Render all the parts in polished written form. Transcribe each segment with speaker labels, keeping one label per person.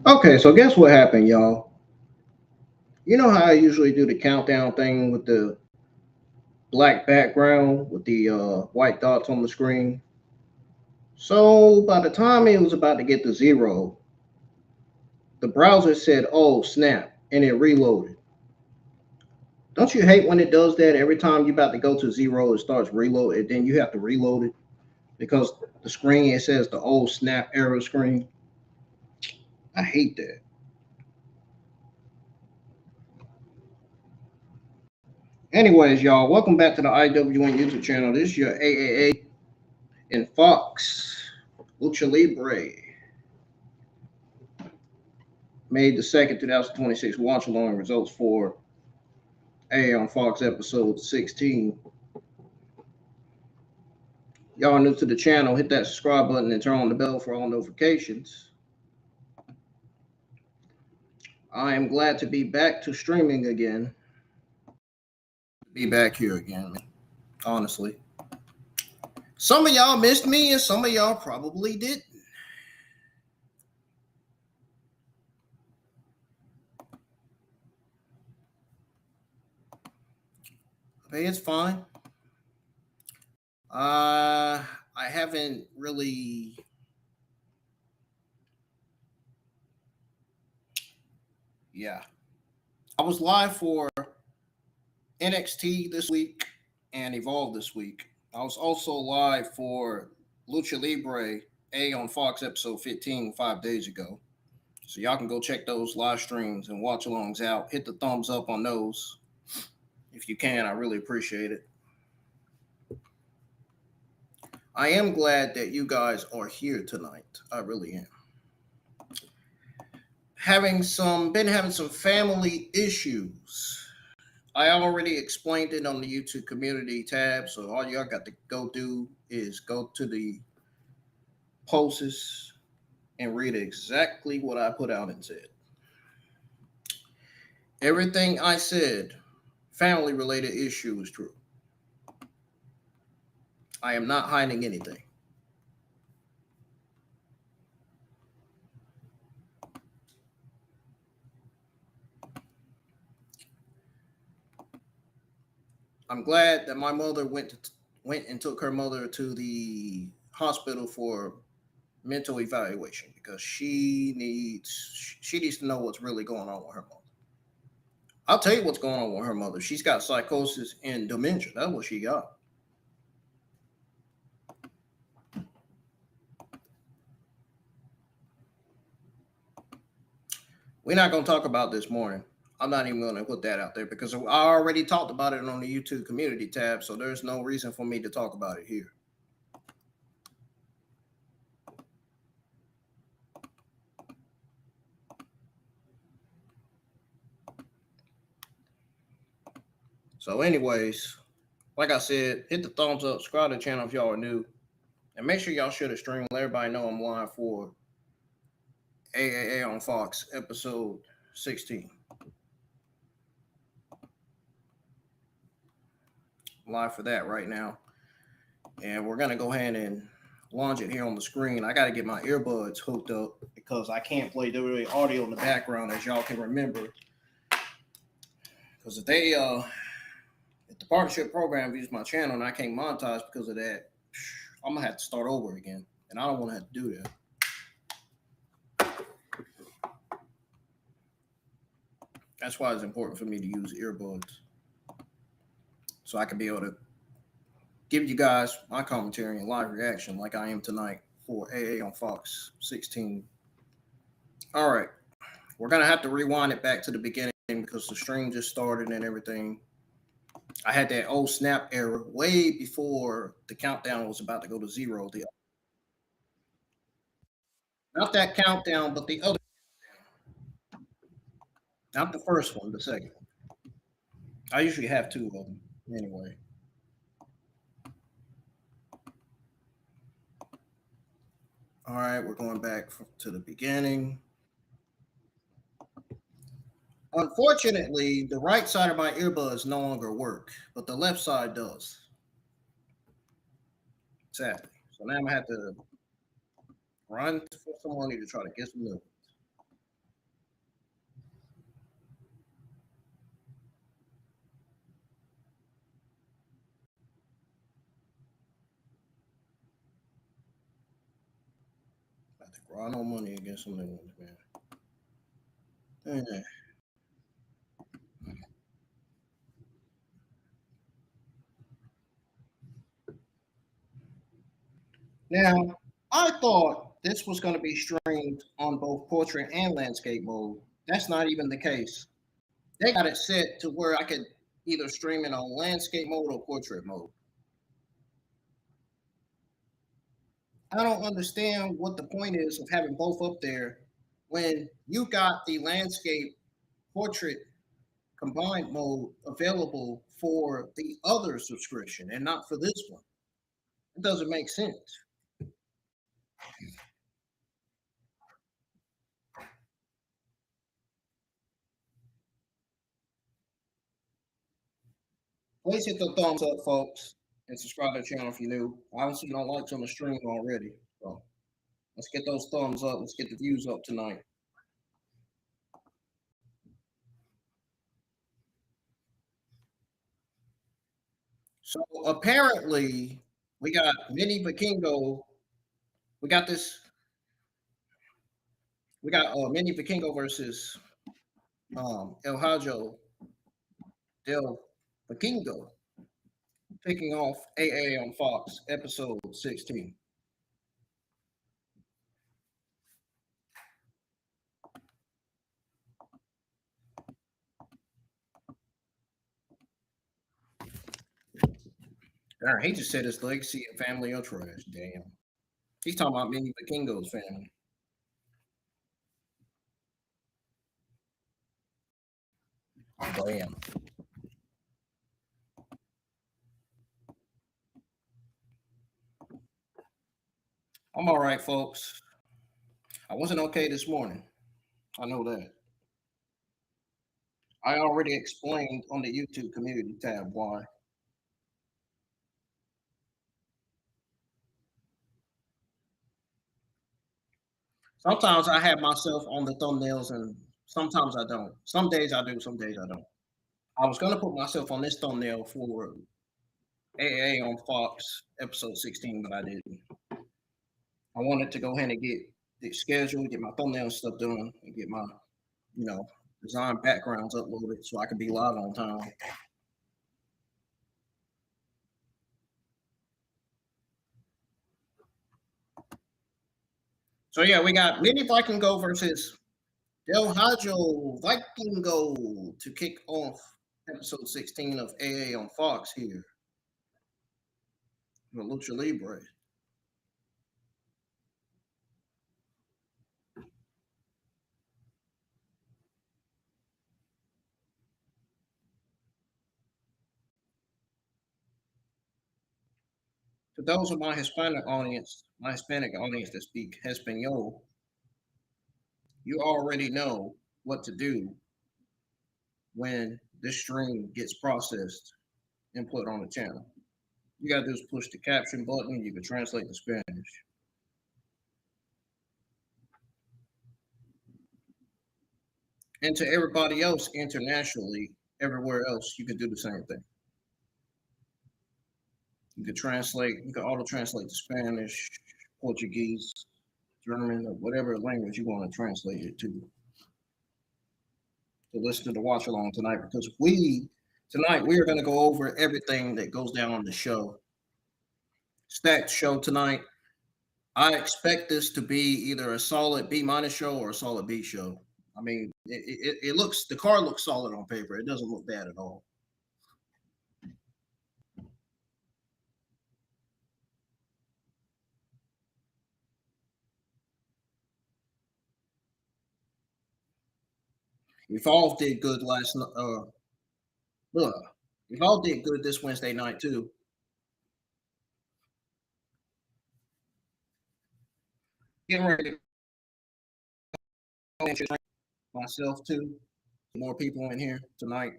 Speaker 1: Okay, so guess what happened, y'all? You know how I usually do the countdown thing with the black background with the white dots on the screen? So by the time it was about to get to zero, the browser said, "Oh, snap," and it reloaded. Don't you hate when it does that? Every time you're about to go to zero, it starts reload, and then you have to reload it because the screen it says the old snap error screen. I hate that. Anyways, y'all, welcome back to the IWN YouTube channel. This is your AAA and Fox Lucha Libre made the second 2026 watch along results for A on Fox episode 16. Y'all new to the channel, hit that subscribe button and turn on the bell for all notifications. I am glad to be back to streaming again. Be back here again, man. Honestly. Some of y'all missed me and some of y'all probably didn't. But it's fine. I haven't really yeah. I was live for NXT this week and Evolve this week. I was also live for Lucha Libre A on Fox episode 15 5 days ago. So y'all can go check those live streams and watch alongs out. Hit the thumbs up on those. If you can, I really appreciate it. I am glad that you guys are here tonight. I really am. Been having some family issues. I already explained it on the YouTube community tab, so all y'all got to go do is go to the posts and read exactly what I put out and said. Everything I said, family related issue, is true. I am not hiding anything. I'm glad that my mother went and took her mother to the hospital for mental evaluation because she needs to know what's really going on with her mother. I'll tell you what's going on with her mother. She's got psychosis and dementia. That's what she got. We're not going to talk about this morning. I'm not even going to put that out there because I already talked about it on the YouTube community tab, so there's no reason for me to talk about it here. So, anyways, like I said, hit the thumbs up, subscribe to the channel if y'all are new, and make sure y'all share the stream. Let everybody know I'm live for AAA on Fox, episode 16. I'm live for that right now. And we're going to go ahead and launch it here on the screen. I got to get my earbuds hooked up because I can't play the audio in the background, as y'all can remember. Because if the partnership program views my channel and I can't monetize because of that, I'm going to have to start over again. And I don't want to have to do that. That's why it's important for me to use earbuds, so I can be able to give you guys my commentary and live reaction like I am tonight for AA on Fox 16. All right. We're going to have to rewind it back to the beginning because the stream just started and everything. I had that old snap error way before the countdown was about to go to zero. Not that countdown, but the other. Not the first one, the second. I usually have two of them anyway. All right, we're going back to the beginning. Unfortunately, the right side of my earbuds no longer work, but the left side does. Sadly. So now I'm going to have to run for some money to try to get some new. I have to grind on money and get some new ones, man. Now, I thought this was going to be streamed on both portrait and landscape mode. That's not even the case. They got it set to where I could either stream it on landscape mode or portrait mode. I don't understand what the point is of having both up there when you got the landscape portrait combined mode available for the other subscription and not for this one. It doesn't make sense. Please hit the thumbs up, folks, and subscribe to the channel if you're new. I haven't seen no likes on the stream already. So let's get those thumbs up. Let's get the views up tonight. So apparently, we got mini Vikingo. We got this. We got mini Vikingo versus El Hajo del Vikingo, kicking off AA on Fox, episode 16. Darn, he just said his legacy and family are trash. Damn. He's talking about mini Vikingo's family. Damn. I'm all right, folks. I wasn't okay this morning. I know that. I already explained on the YouTube community tab why. Sometimes I have myself on the thumbnails and sometimes I don't. Some days I do, some days I don't. I was going to put myself on this thumbnail for AA on Fox episode 16, but I didn't. I wanted to go ahead and get the schedule, get my thumbnail stuff done, and get my, design backgrounds uploaded so I could be live on time. So yeah, we got Mini Vikingo versus Del Hajo Vikingo to kick off episode 16 of AA on Fox here. The Lucha Libre. To those of my Hispanic audience that speak Espanol, you already know what to do when this stream gets processed and put on the channel. You gotta do is push the caption button. You can translate to Spanish. And to everybody else internationally, everywhere else, you can do the same thing. You can translate, you can auto translate to Spanish, Portuguese, German, or whatever language you want to translate it to listen to the watch along tonight. Because tonight we are going to go over everything that goes down on the show. Stacked show tonight. I expect this to be either a solid B minus show or a solid B show. I mean, it looks, the card looks solid on paper. It doesn't look bad at all. Evolve did good last night. Evolve did good this Wednesday night too. Getting ready to go myself too. More people in here tonight.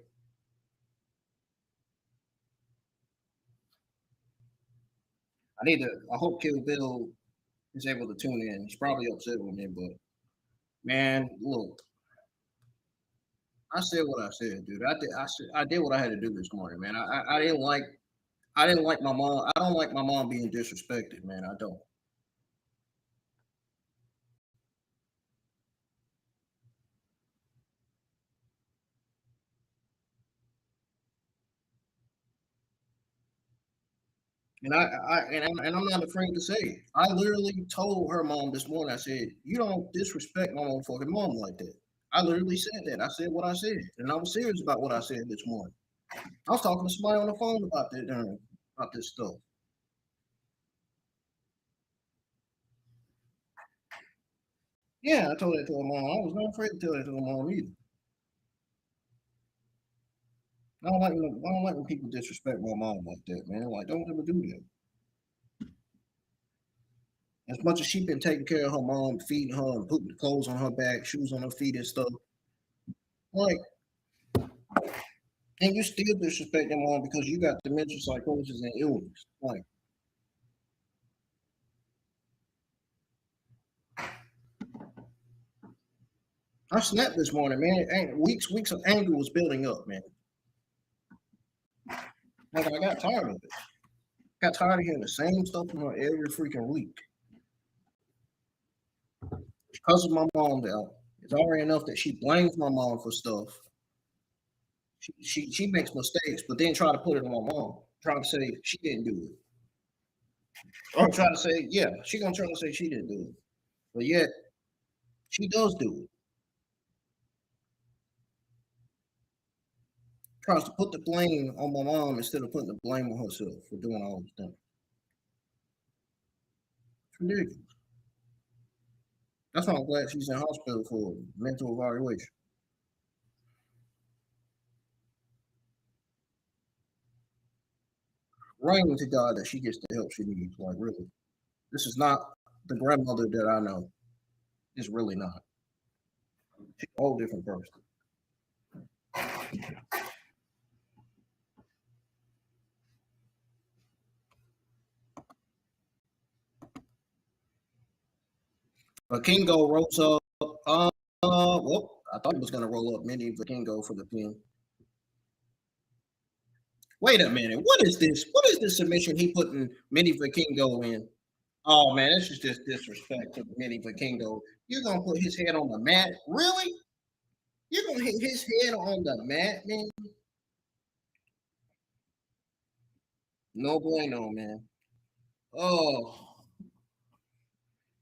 Speaker 1: I hope Kill Bill is able to tune in. He's probably upset with me, but man, look, I said what I said, dude. I did what I had to do this morning, man. I didn't like my mom. I don't like my mom being disrespected, man. I don't. And I'm not afraid to say it. I literally told her mom this morning. I said, "You don't disrespect my motherfucking mom like that." I literally said that. I said what I said, and I was serious about what I said this morning. I was talking to somebody on the phone about this stuff. Yeah, I told that to her mom. I was not afraid to tell that to her mom either. I don't like when people disrespect my mom like that, man. Like, don't ever do that. As much as she been taking care of her mom, feeding her and putting clothes on her back, shoes on her feet and stuff, like, and you still disrespect your mom because you got dementia, psychosis, and illness. Like, I snapped this morning, man. And weeks of anger was building up, man. Like, I got tired of it. Got tired of hearing the same stuff from her every freaking week. Because of my mom, though, it's already enough that she blames my mom for stuff. She makes mistakes, but then try to put it on my mom, trying to say she didn't do it. Or try to say, yeah, she gonna try to say she didn't do it. But yet she does do it. Tries to put the blame on my mom instead of putting the blame on herself for doing all these things. It's ridiculous. That's why I'm glad she's in hospital for mental evaluation. Praying to God that she gets the help she needs. Like, really. This is not the grandmother that I know. It's really not. She's a whole different person. Vikingo rolls up. Well, I thought he was going to roll up mini Vikingo for the pin. Wait a minute. What is this? What is this submission he putting mini Vikingo in? Oh man, this is just disrespect to mini Vikingo. You're gonna put his head on the mat? Really? You're gonna hit his head on the mat, man? No bueno, man. Oh,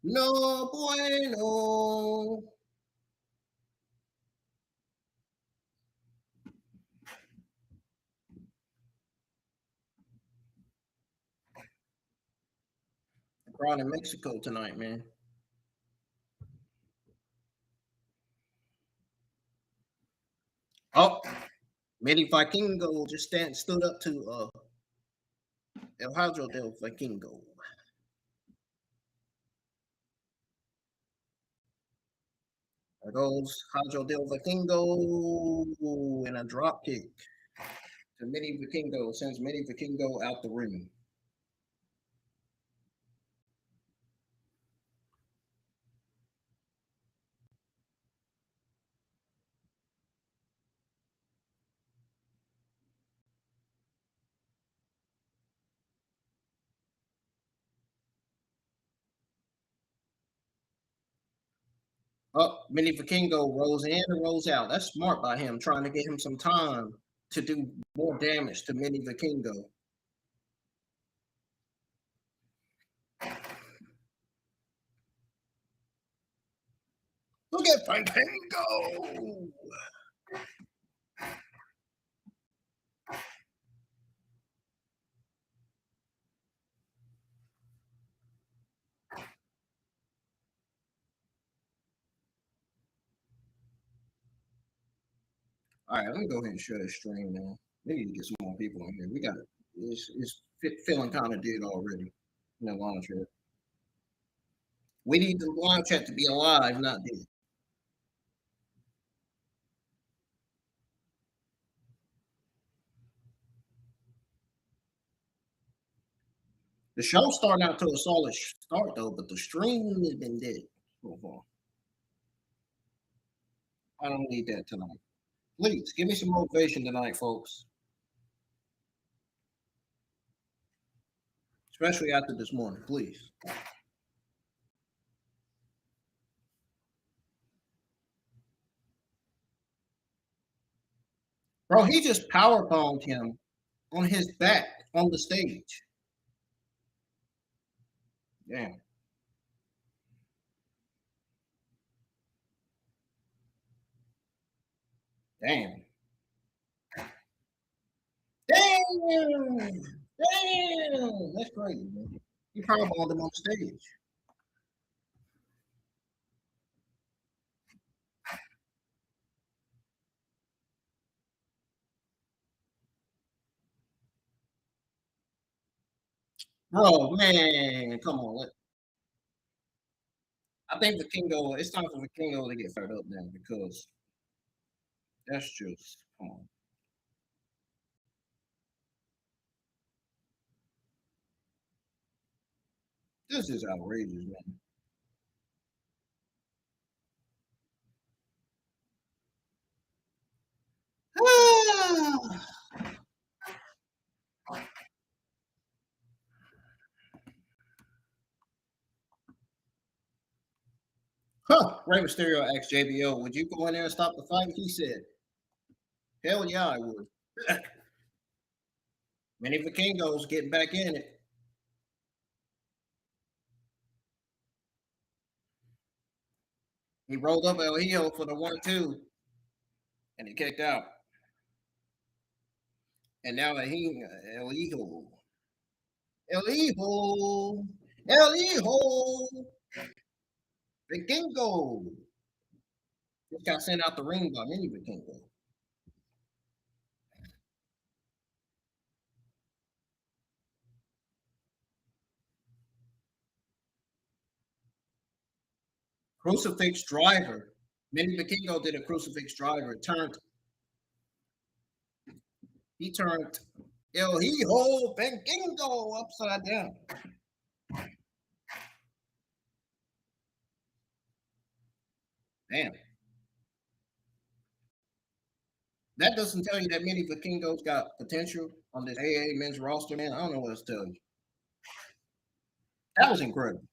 Speaker 1: no bueno. Crowd in Mexico tonight, man. Oh, Midi Vikingo just stood up to El Hydro del Vikingo. There goes Hydro del Vikingo and a drop kick to Mini Vikingo. Sends Mini Vikingo out the ring. Up, Mini Vikingo rolls in and rolls out. That's smart by him, trying to get him some time to do more damage to Mini Vikingo. Look at Vikingo! All right, let me go ahead and share this stream now. We need to get some more people in here. We got it. It's feeling kind of dead already in the launch chat. We need the launch chat to be alive, not dead. The show's starting out to a solid start though, but the stream has been dead so far. I don't need that tonight. Please give me some motivation tonight, folks. Especially after this morning, please. Bro, he just power bombed him on his back on the stage. Damn. Damn. Damn. Damn. That's crazy, man. He power bombed him on the stage. Bro, man, come on. I think Vikingo, it's time for Vikingo to get fired up now because that's just, come on. This is outrageous, man. Huh. Rey Mysterio asked JBL, would you go in there and stop the fight? He said, hell yeah, I would. Many Vikingos getting back in it. He rolled up El Hijo for the 1-2 and he kicked out. And now El Hijo. El Hijo. El Hijo. Vikingo. Just got sent out the ring by Mini Vikingo. Crucifix driver. Mini Vikingo did a crucifix driver. He turned El Hijo Vikingo upside down. Damn. That doesn't tell you that Mini Vikingos got potential on this AA men's roster, man. I don't know what else to tell you. That was incredible.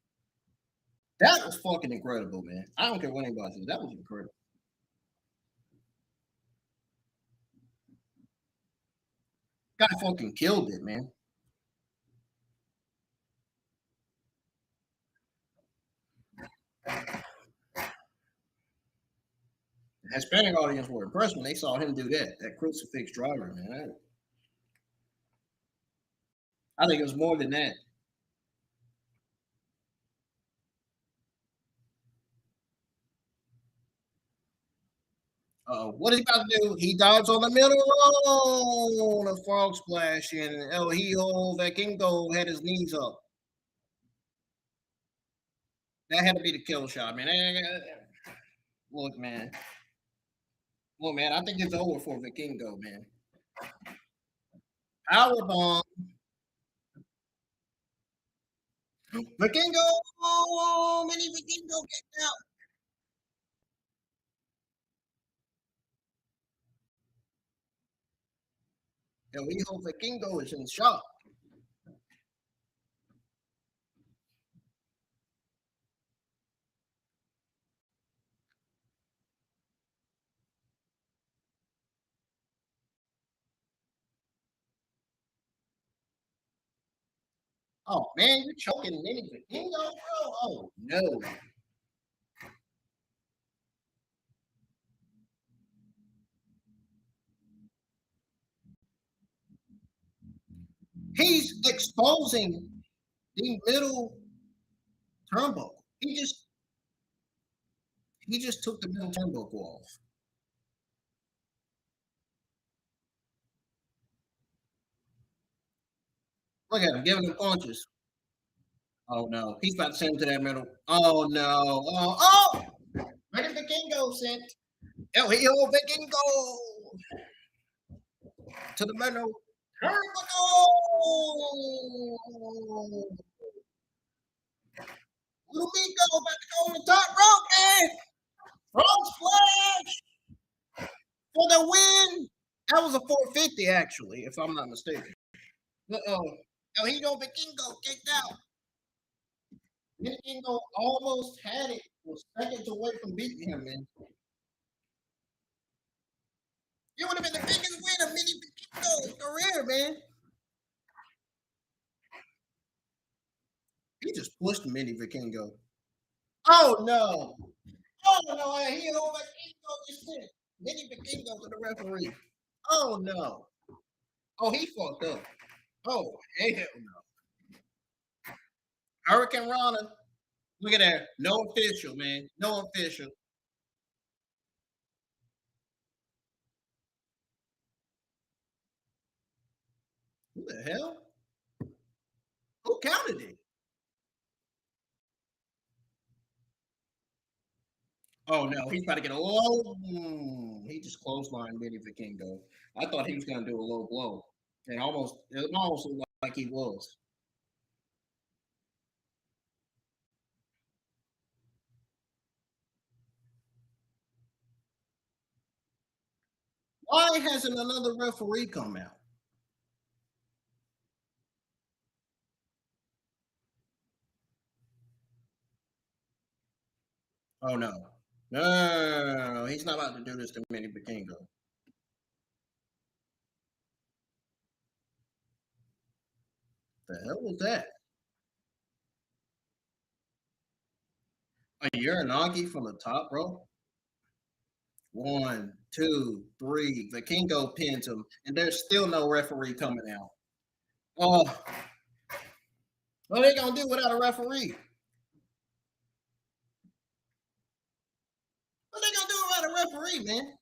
Speaker 1: That was fucking incredible, man. I don't care what anybody says. That was incredible. Guy fucking killed it, man. The Hispanic audience were impressed when they saw him do that crucifix driver, man. I think it was more than that. What is he about to do? He dives on the middle row. A frog splash, and El Hijo Vikingo had his knees up. That had to be the kill shot, man. Look, man. Look, man. I think it's over for Vikingo, man. Power bomb. Vikingo. Oh, mini Vikingo kicked out. El Hijo Vikingo is in shock. Oh man, you're choking mini Vikingo, bro. Oh no. He's exposing the middle turnbuckle. He just took the middle turnbuckle off. Look at him giving him punches. Oh no, he's about to send him to that middle. Oh no. Oh. Where did Vikingo sent? El Hijo Vikingo to the middle. Turnbuckle. Little Miko about to go on the top rope, man. Frog splash for the win. That was a 450, actually, if I'm not mistaken. Uh-oh. El Hijo Vikingo kicked out. Vikingo almost had it. Was seconds away from beating him, man. It would have been the biggest win of Mini Vikingo's career, man. He just pushed Mini Vikingo. Oh no. Oh no, he over Vikingo just sent Mini Vikingo to the referee. Oh no. Oh, he fucked up. Oh, hell no. Hurricane Rana. Look at that. No official, man. No official. Who the hell? Who counted it? Oh no, he's about to get a low. He just clotheslined Mini Vikingo. I thought he was gonna do a low blow. And it almost looked like he was. Why hasn't another referee come out? Oh no. No, he's not about to do this to Mini Vikingo. The hell was that? A Uranagi from the top rope? One, two, three. Vikingo pins him, and there's still no referee coming out. Oh, what are they gonna do without a referee? What are they gonna do without a referee, man?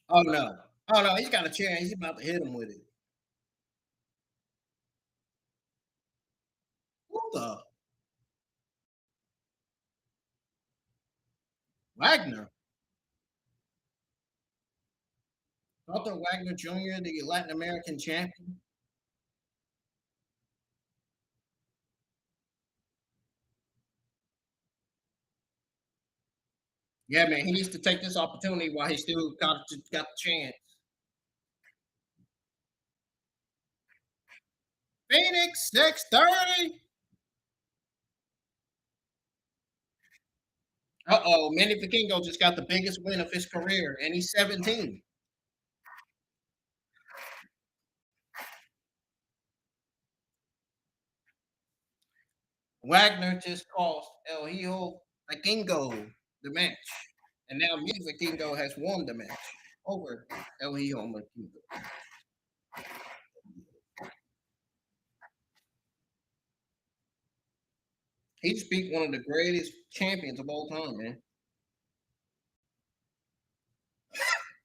Speaker 1: Oh no. Oh no, he's got a chair. He's about to hit him with it. What the Wagner? Arthur Wagner Jr., the Latin American champion. Yeah, man, he needs to take this opportunity while he still got the chance. Phoenix 630. Uh-oh, Manny Vikingo just got the biggest win of his career, and he's 17. Wagner just cost El Hijo Vikingo the match. And now me Vikingo has won the match over El Hijo Vikingo. He just beat one of the greatest champions of all time, man.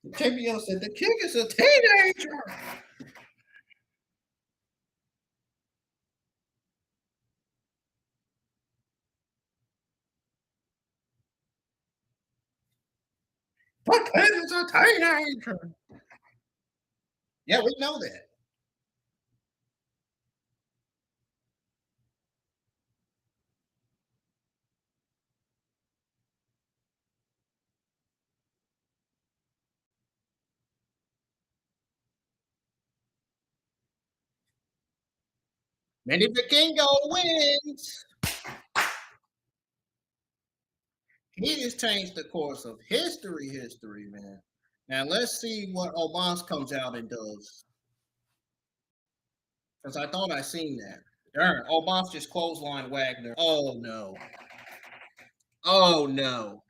Speaker 1: The champion said the king is a teenager. The king is a teenager. Yeah, we know that. Manny Vikingo wins. He just changed the course of history, man. Now let's see what Omos comes out and does. Because I thought I seen that. Darn, Omos just clothesline Wagner. Oh no. Oh no.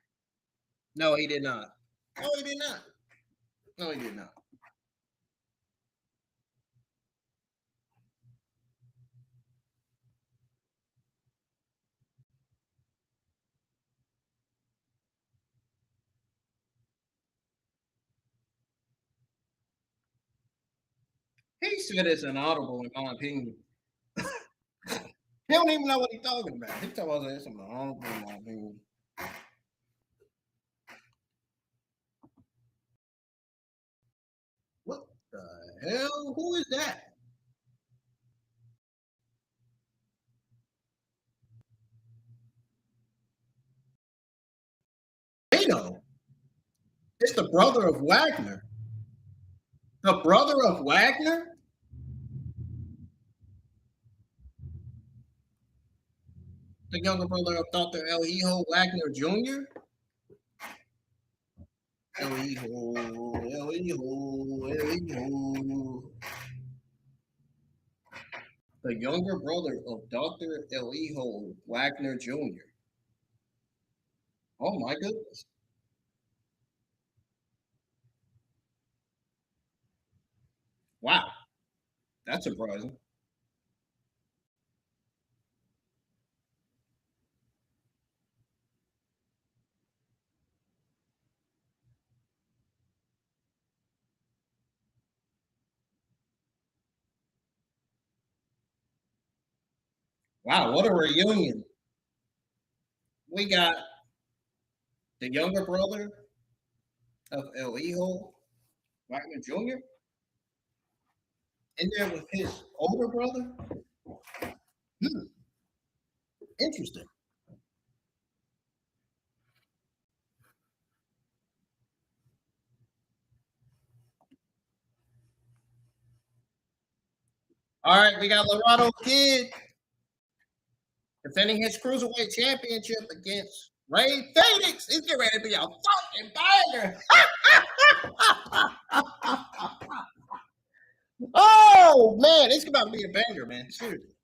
Speaker 1: No, he did not. No, he did not. No, he did not. He said it's an audible, in my opinion. He don't even know what he's talking about. He talking about it's an audible, in my opinion. What the hell? Who is that? Laredo. It's the brother of Wagner. The brother of Wagner? The younger brother of Dr. El Hijo Wagner Jr.? El Hijo, El Hijo, El Hijo. The younger brother of Dr. El Hijo Wagner Jr. Oh my goodness. Wow. That's surprising. Wow, what a reunion. We got the younger brother of El Hijo Wagner Jr. in there with his older brother. Hmm, interesting. All right, we got Laredo Kid defending his cruiserweight championship against Ray Fénix. He's getting ready to be a fucking banger. Oh man, it's about to be a banger, man. Seriously.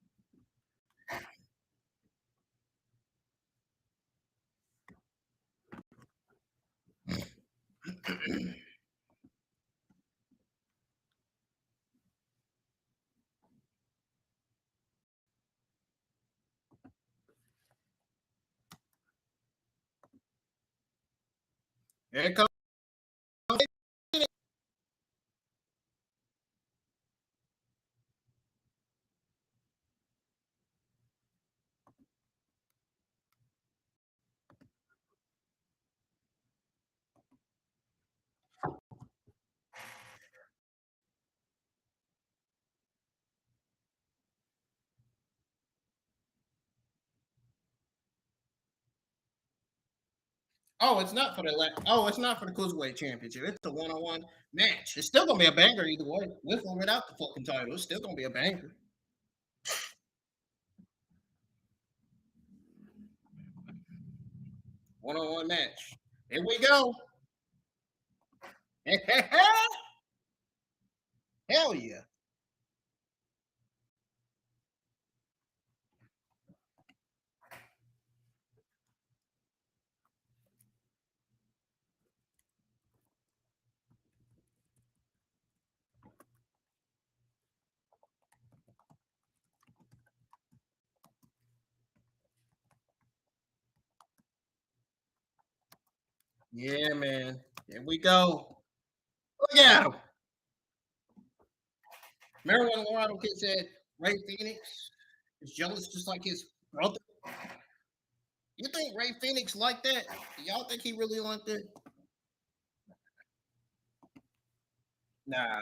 Speaker 1: Here it comes. Oh, it's not for it's not for the cruiserweight championship. It's a one-on-one match. It's still gonna be a banger either way, with or without the fucking title. It's still gonna be a banger. One-on-one match. Here we go. Hell yeah.
Speaker 2: Yeah, man. Here we go. Look at him. Remember when Laredo Kid said Ray Phoenix is jealous just like his brother? You think Ray Phoenix like that? Y'all think he really like that? Nah.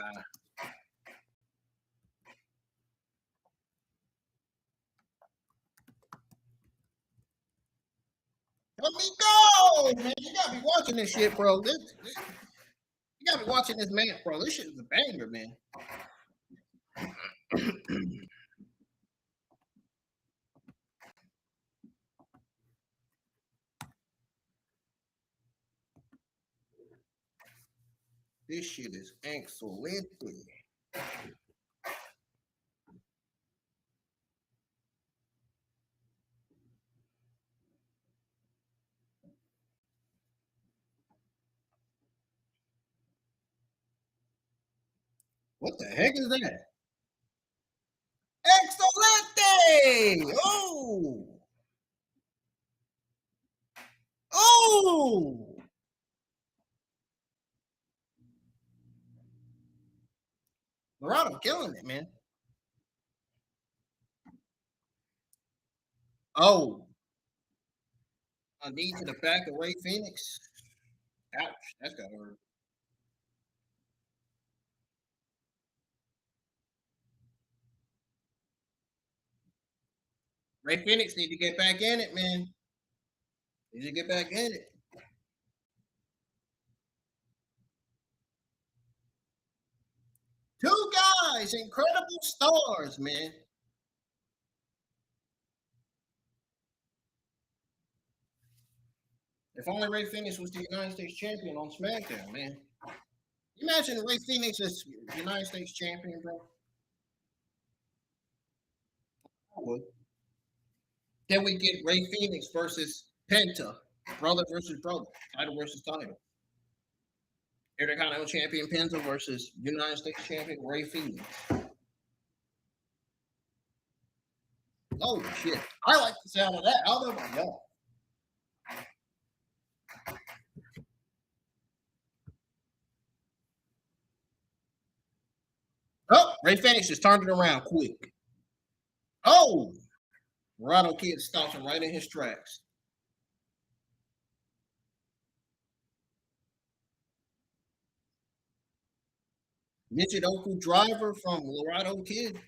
Speaker 2: Let me go, man. You gotta be watching this shit, bro. You gotta be watching this man, bro. This shit is a banger, man. This shit is excellent. What the heck is that? Excelente! Oh! Oh! Laredo killing it, man. Oh. A knee to the back of Ray Phoenix. Ouch. That's gotta hurt. Ray Phoenix need to get back in it, man. Need to get back in it. Two guys, incredible stars, man. If only Ray Phoenix was the United States champion on SmackDown, man. Imagine Ray Phoenix as United States champion, bro. I would. Then we get Ray Phoenix versus Penta, brother versus brother, title versus title. Intercontinental champion Penta versus United States champion Ray Phoenix. Oh shit! I like the sound of that. I don't know about y'all. Oh, Ray Fénix just turned it around quick. Oh, Laredo Kid stops him right in his tracks. Michinoku driver from Laredo Kid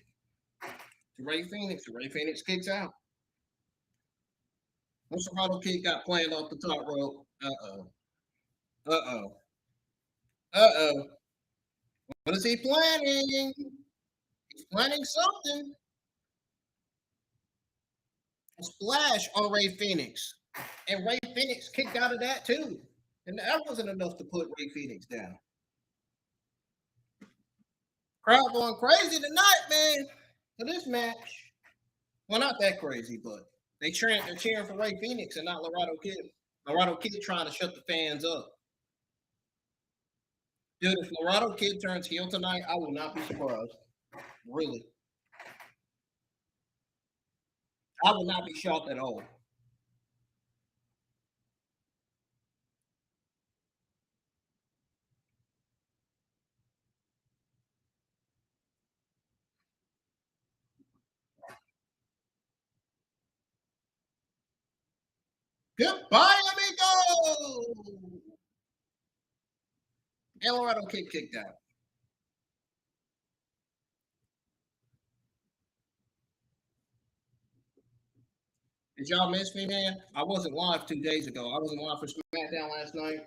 Speaker 2: to Ray Phoenix. Ray Phoenix kicks out. Once Laredo Kid got planned off the top rope. Uh-oh. Uh-oh. Uh-oh. What is he planning? He's planning something. A splash on Ray Phoenix. And Ray Phoenix kicked out of that too. And that wasn't enough to put Ray Phoenix down. Crowd going crazy tonight, man, for this match. Well, not that crazy, but they're cheering for Ray Phoenix and not Laredo Kid. Laredo Kid trying to shut the fans up. Dude, if Laredo Kid turns heel tonight, I will not be surprised. Really. I would not be shocked at all. Goodbye, amigo! And Laredo Kid kicked out. Did y'all miss me, man? I wasn't live 2 days ago. I wasn't live for SmackDown last night,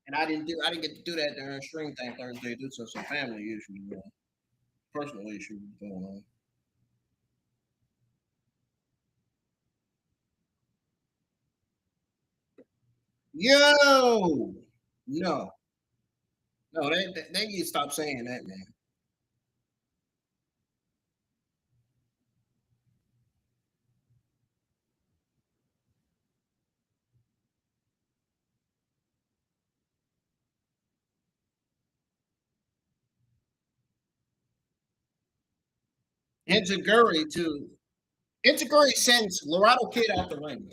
Speaker 2: and I didn't get to do that during stream thing Thursday due to some family issues, personal issues going on. Yo, no, they need to stop saying that, man. Integuri sends Laredo Kid out the ring.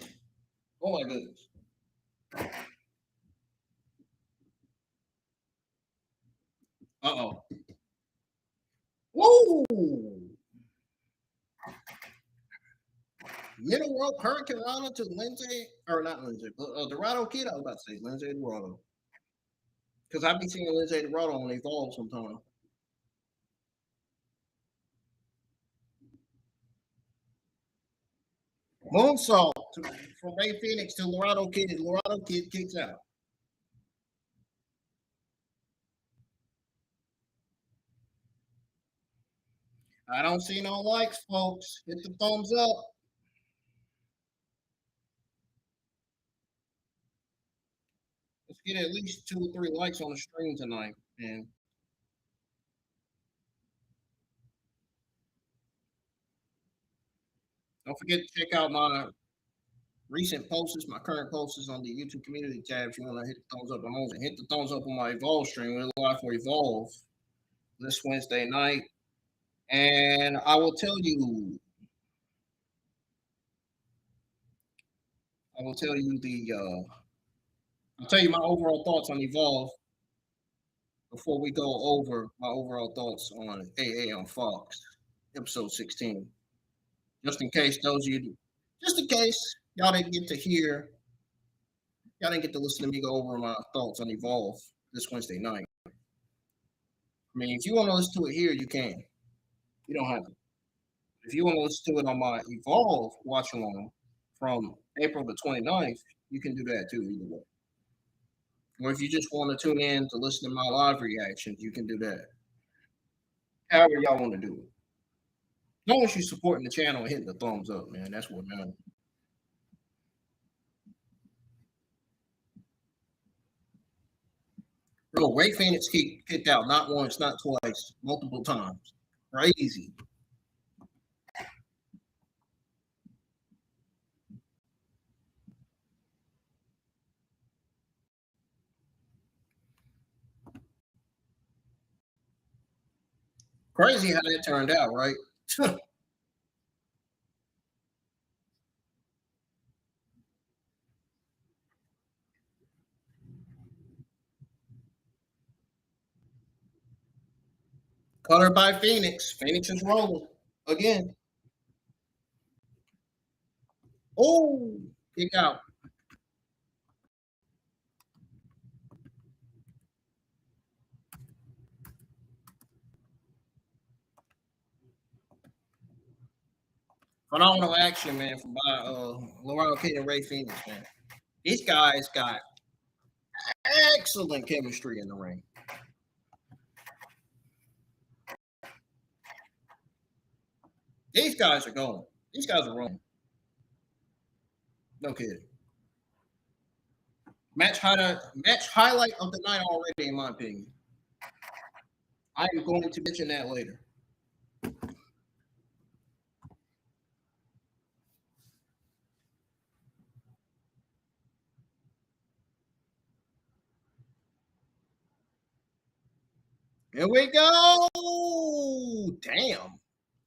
Speaker 2: Oh my goodness. Uh-oh. Woo! Middle rope, Hurricane Rana to Lindsay, or not Lindsay, but Dorado Kid. I was about to say Lindsay Dorado. Because I've been seeing Lindsay Dorado on Evolve sometime. Moonsault from Ray Fénix to Laredo Kid. Laredo Kid kicks out. I don't see no likes, folks. Hit the thumbs up. Let's get at least 2 or 3 likes on the stream tonight, man. Don't forget to check out my recent posts, my current posts on the YouTube community tab. If you want to hit the thumbs up, I'm over. Hit the thumbs up on my Evolve stream. We're live for Evolve this Wednesday night. And I will tell you I'll tell you my overall thoughts on Evolve before we go over my overall thoughts on AA on Fox, episode 16. Just in case y'all didn't get to hear, y'all didn't get to listen to me go over my thoughts on Evolve this Wednesday night. I mean, if you want to listen to it here, you can. You don't have to. If you want to listen to it on my Evolve watch along from April the 29th, you can do that too, either way. Or if you just want to tune in to listen to my live reactions, you can do that. However y'all want to do it. As long as you're supporting the channel and hitting the thumbs up, man, that's what matters. Bro, Ray Fénix kicked out not once, not twice, multiple times. Crazy. Crazy how that turned out, right? Color by Fénix. Fénix is rolling again. Oh, kick out. Phenomenal action, man, from by Laredo Kid and Ray Fénix, man. These guys got excellent chemistry in the ring. These guys are going. These guys are rolling. No kidding. Match highlight of the night already, in my opinion. I am going to mention that later. Here we go. Damn.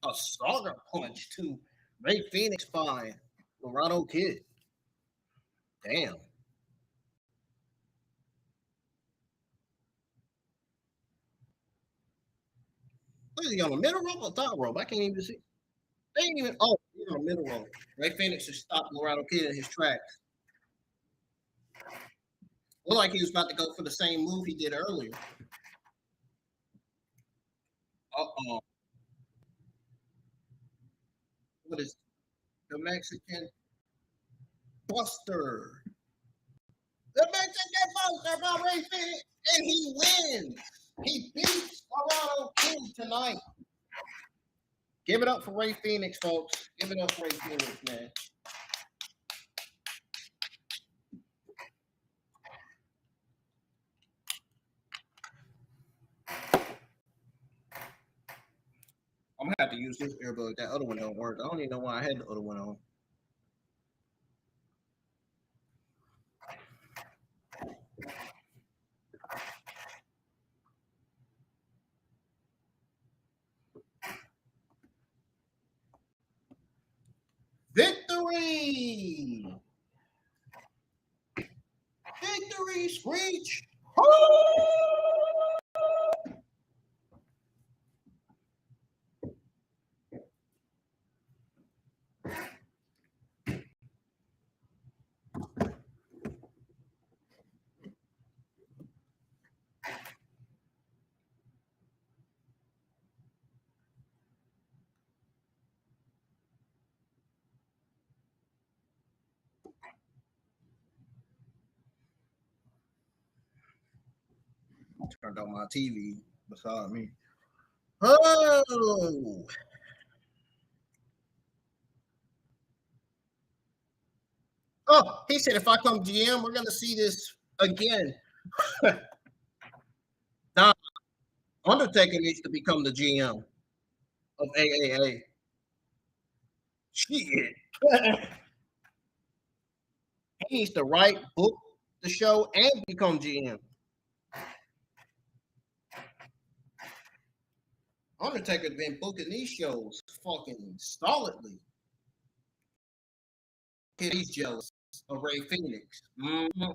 Speaker 2: A sauger punch to Ray Fénix by Laredo Kid. Damn. What is he on the middle rope or top rope? I can't even see. They ain't even. Oh, he's on the middle rope. Ray Fénix just stopped Laredo Kid in his tracks. Looked like he was about to go for the same move he did earlier. Uh-oh. What is the Mexican Buster? The Mexican Buster by Ray Fénix, and he wins. He beats Laredo Kid tonight. Give it up for Ray Fénix, folks. Give it up for Ray Fénix, man. I'm gonna have to use this earbud. That other one don't work. I don't even know why I had the other one on. Victory! Victory, Screech! Turned on my TV beside me. Oh, oh, he said if I come GM, we're gonna see this again. Now, Undertaker needs to become the GM of AAA. Shit. He needs to write, book the show, and become GM. Undertaker's been booking these shows fucking stolidly. He's jealous of Ray Fénix. Mm-hmm.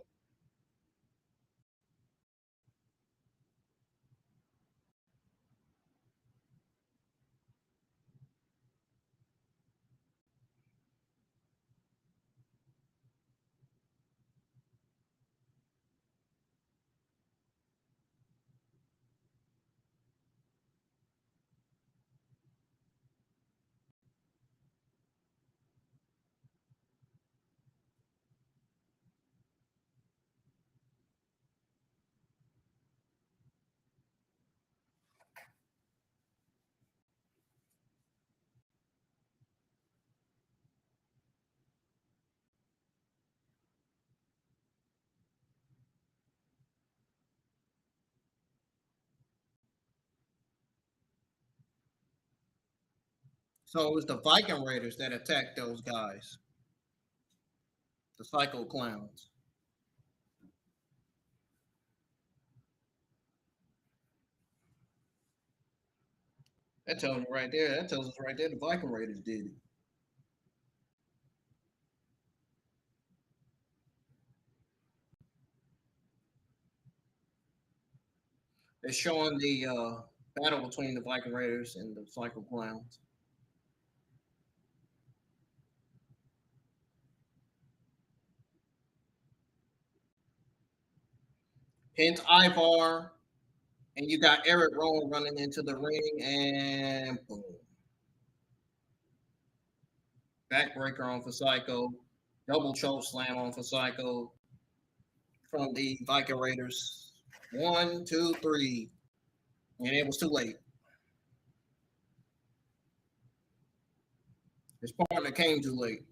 Speaker 2: So it was the Viking Raiders that attacked those guys, the Psycho Clowns. That tells me right there. That tells us right there the Viking Raiders did it. They're showing the battle between the Viking Raiders and the Psycho Clowns. Hence Ivar, and you got Eric Rowan running into the ring, and boom. Backbreaker on for Psycho. Double choke slam on for Psycho from the Viking Raiders. One, two, three. And it was too late. His partner came too late.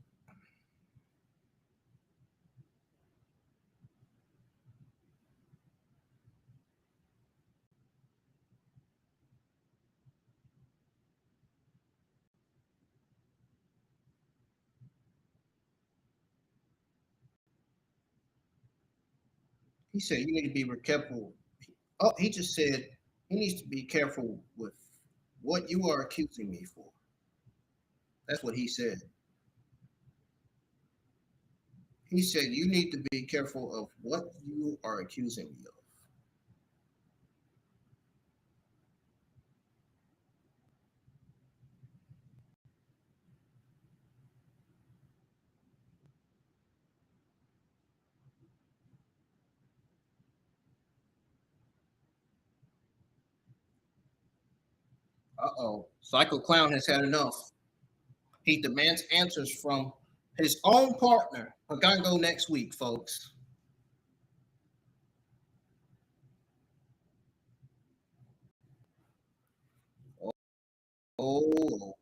Speaker 2: He said, you need to be careful. Oh, he just said he needs to be careful with what you are accusing me for. That's what he said. He said, you need to be careful of what you are accusing me of. Uh-oh. Psycho Clown has had enough. He demands answers from his own partner. Vikingo next week, folks. Oh,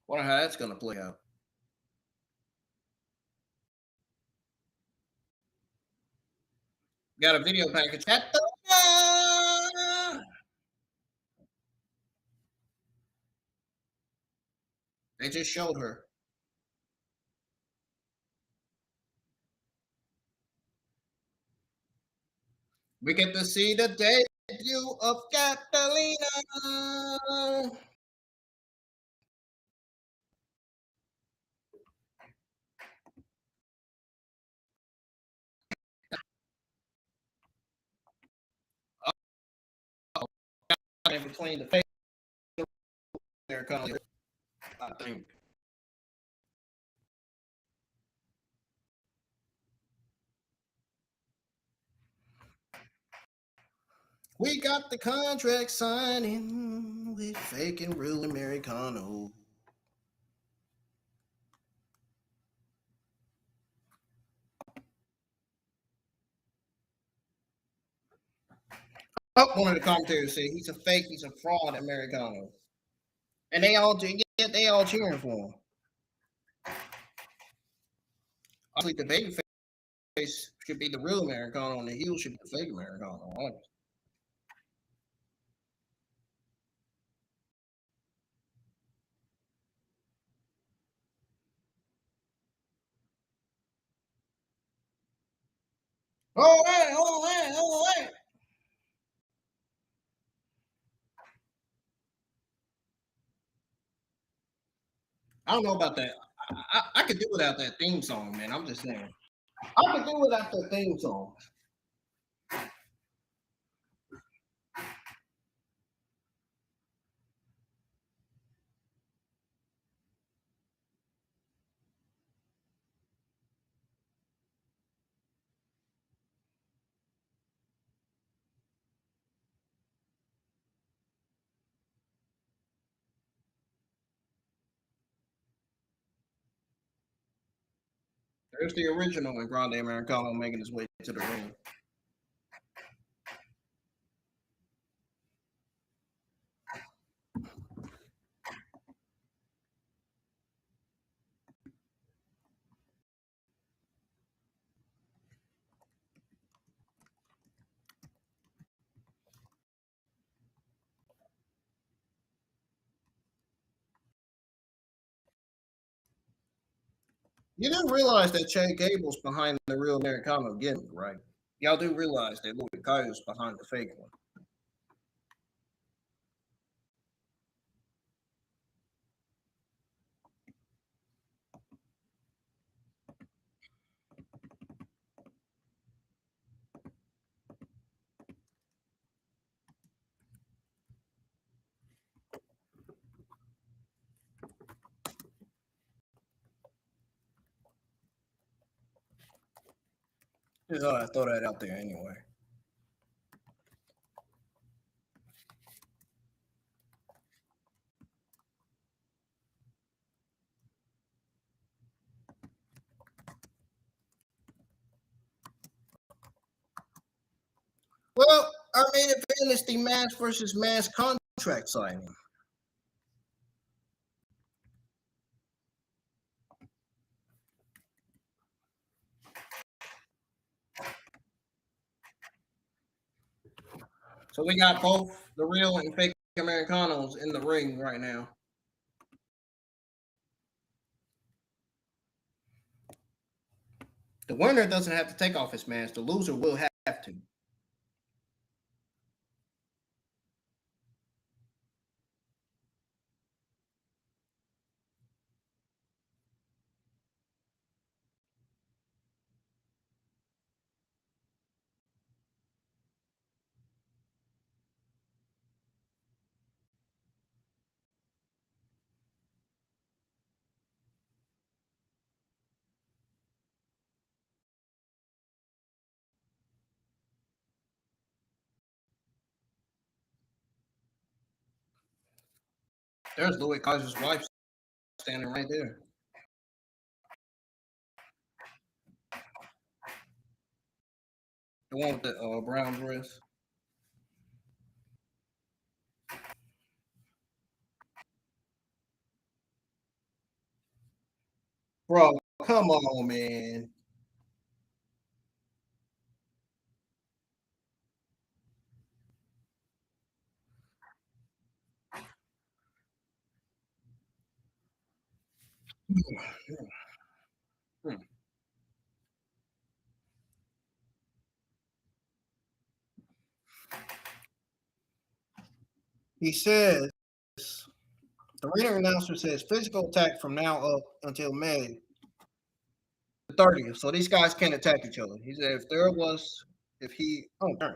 Speaker 2: wonder how that's gonna play out. Got a video package. They just showed her. We get to see the debut of Catalina. In between the face, they're kind of, I think. We got the contract signing with fake and real Americano. One of the commentators said he's a fake, he's a fraud Americano. And they all cheering for him. Honestly, the baby face should be the real Americano and the heel should be the fake Americano. Oh, hey, oh, hey, oh, hey. I don't know about that. I could do without that theme song, man. I'm just saying. I could do without that theme song. There's the original and Grande Americano making his way to the ring. You do realize that Chad Gable's behind the real Americano gimmick, right? Y'all do realize that Louis Caillou's behind the fake one. Just thought I'd throw that out there anyway. Well, our main event is the mask versus mask contract signing. So we got both the real and fake Americanos in the ring right now. The winner doesn't have to take off his mask. The loser will have to. There's Louis Kaiser's wife standing right there. The one with the brown dress. Bro, come on, man. He says, the ring announcer says physical attack from now up until May the 30th. So these guys can't attack each other. He said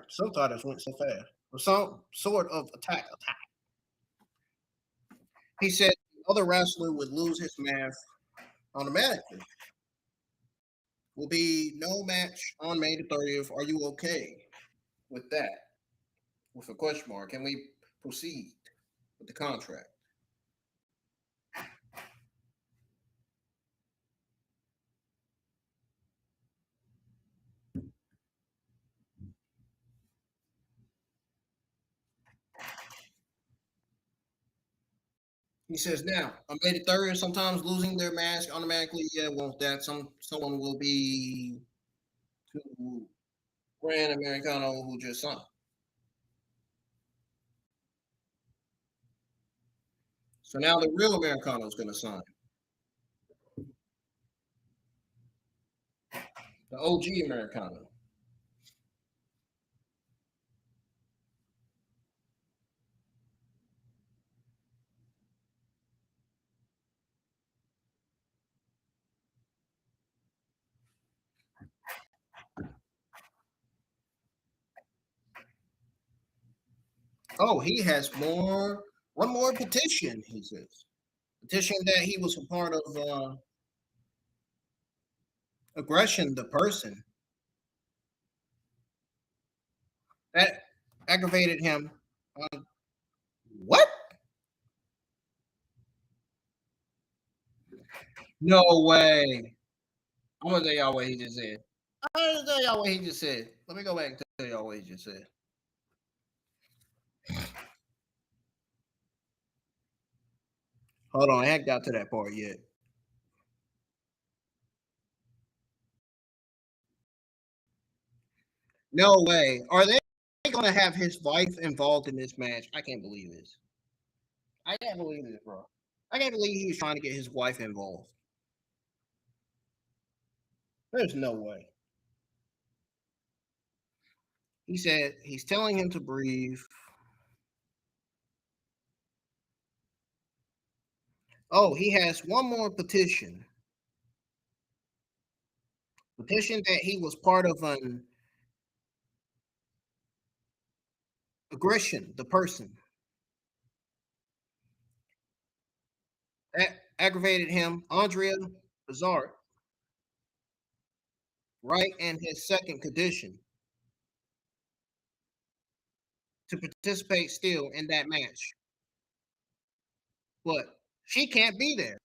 Speaker 2: sometimes went so fast. Or some sort of attack. He said the other wrestler would lose his mask automatically. Will be no match on May the 30th. Are you okay with that? With a question mark. Can we proceed with the contract? He says now, on May the 3rd, sometimes losing their mask automatically, yeah, won't that someone will be to Grand Americano who just signed. So now the real Americano is going to sign. The OG Americano. Oh, he has one more petition, he says. Petition that he was a part of aggression, the person. That aggravated him. What? No way. I'm gonna tell y'all what he just said. I'm gonna tell y'all what he just said. Let me go back and tell y'all what he just said. Hold on, I haven't got to that part yet. No way. Are they gonna have his wife involved in this match? I can't believe this. I can't believe this, bro. I can't believe he was trying to get his wife involved. There's no way. He said he's telling him to breathe. Oh, he has one more petition. Petition that he was part of an aggression, the person. That aggravated him. Andrea Bizarre, right? And his second condition to participate still in that match. But she can't be there.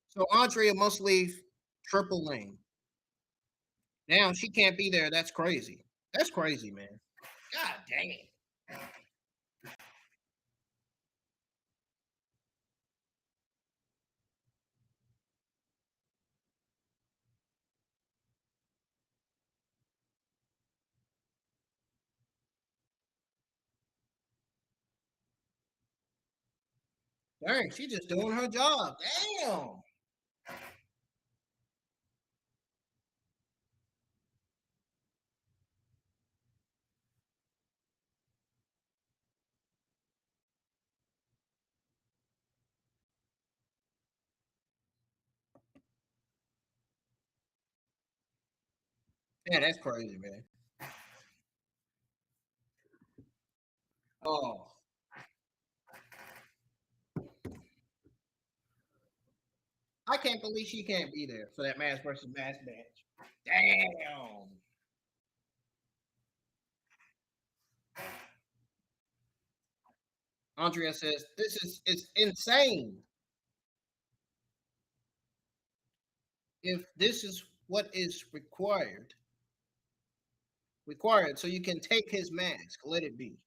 Speaker 2: So Andrea must leave Triple Lane. Now she can't be there. That's crazy. That's crazy, man. God dang it. Dang, she just doing her job. Damn. Yeah, that's crazy, man. Oh, I can't believe she can't be there for that mass versus mass match. Damn. Andrea says this is it's insane. If this is what is required, so you can take his mask. Let it be.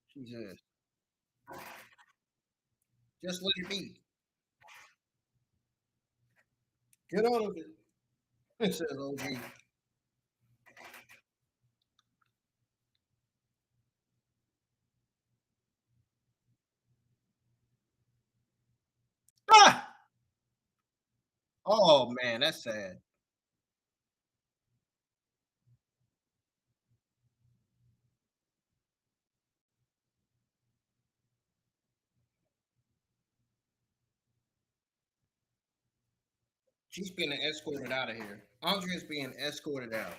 Speaker 2: She says, just let it be. Get out of it. It says OG. Ah! Oh man, that's sad. She's being escorted out of here. Andrea's being escorted out.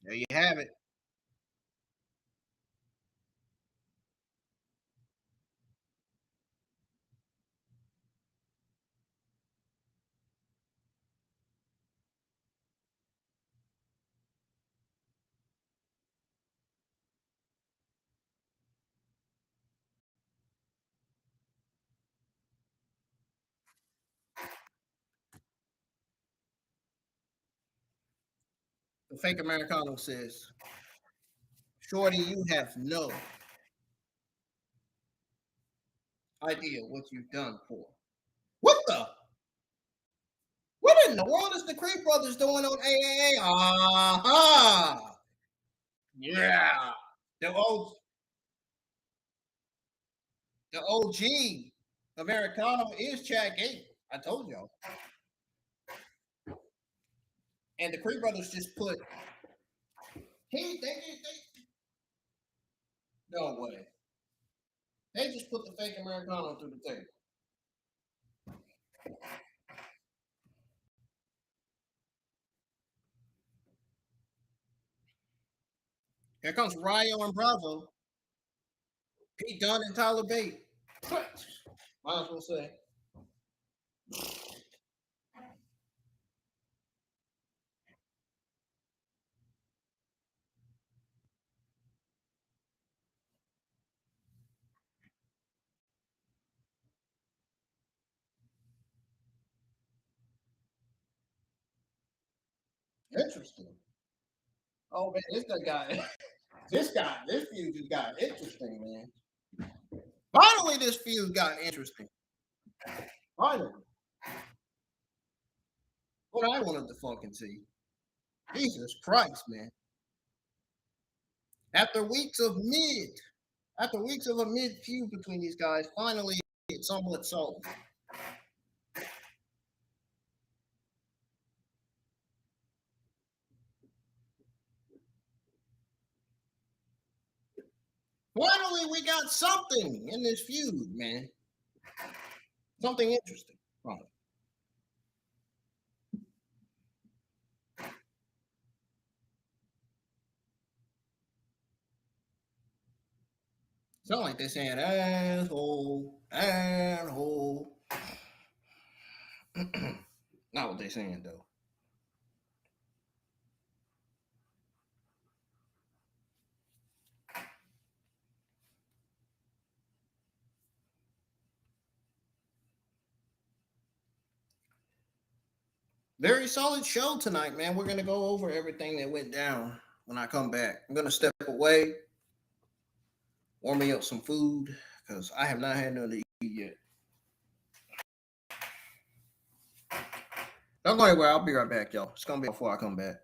Speaker 2: There you have it. The fake Americano says, "Shorty, you have no idea what you've done for." What the? What in the world is the Creed brothers doing on AAA? Uh-huh. Yeah. The old the OG Americano is Chad Gable. I told y'all. And the Creed brothers just put they no way. They just put the fake Americano through the table. Here comes Ryo and Bravo. Pete Dunne and Tyler Bate. Might as well say. Interesting. Oh man, this feud just got interesting, man. Finally, this feud got interesting. Finally. What I wanted to fucking see. Jesus Christ, man. After weeks of a mid feud between these guys, finally it's somewhat solved. Finally, we got something in this feud, man. Something interesting. Finally. Sound like they're saying asshole, asshole. Not what they're saying though. Very solid show tonight, man. We're gonna go over everything that went down when I come back. I'm gonna step away, warm me up some food, because I have not had nothing to eat yet. Don't go anywhere. I'll be right back, y'all. It's gonna be before I come back.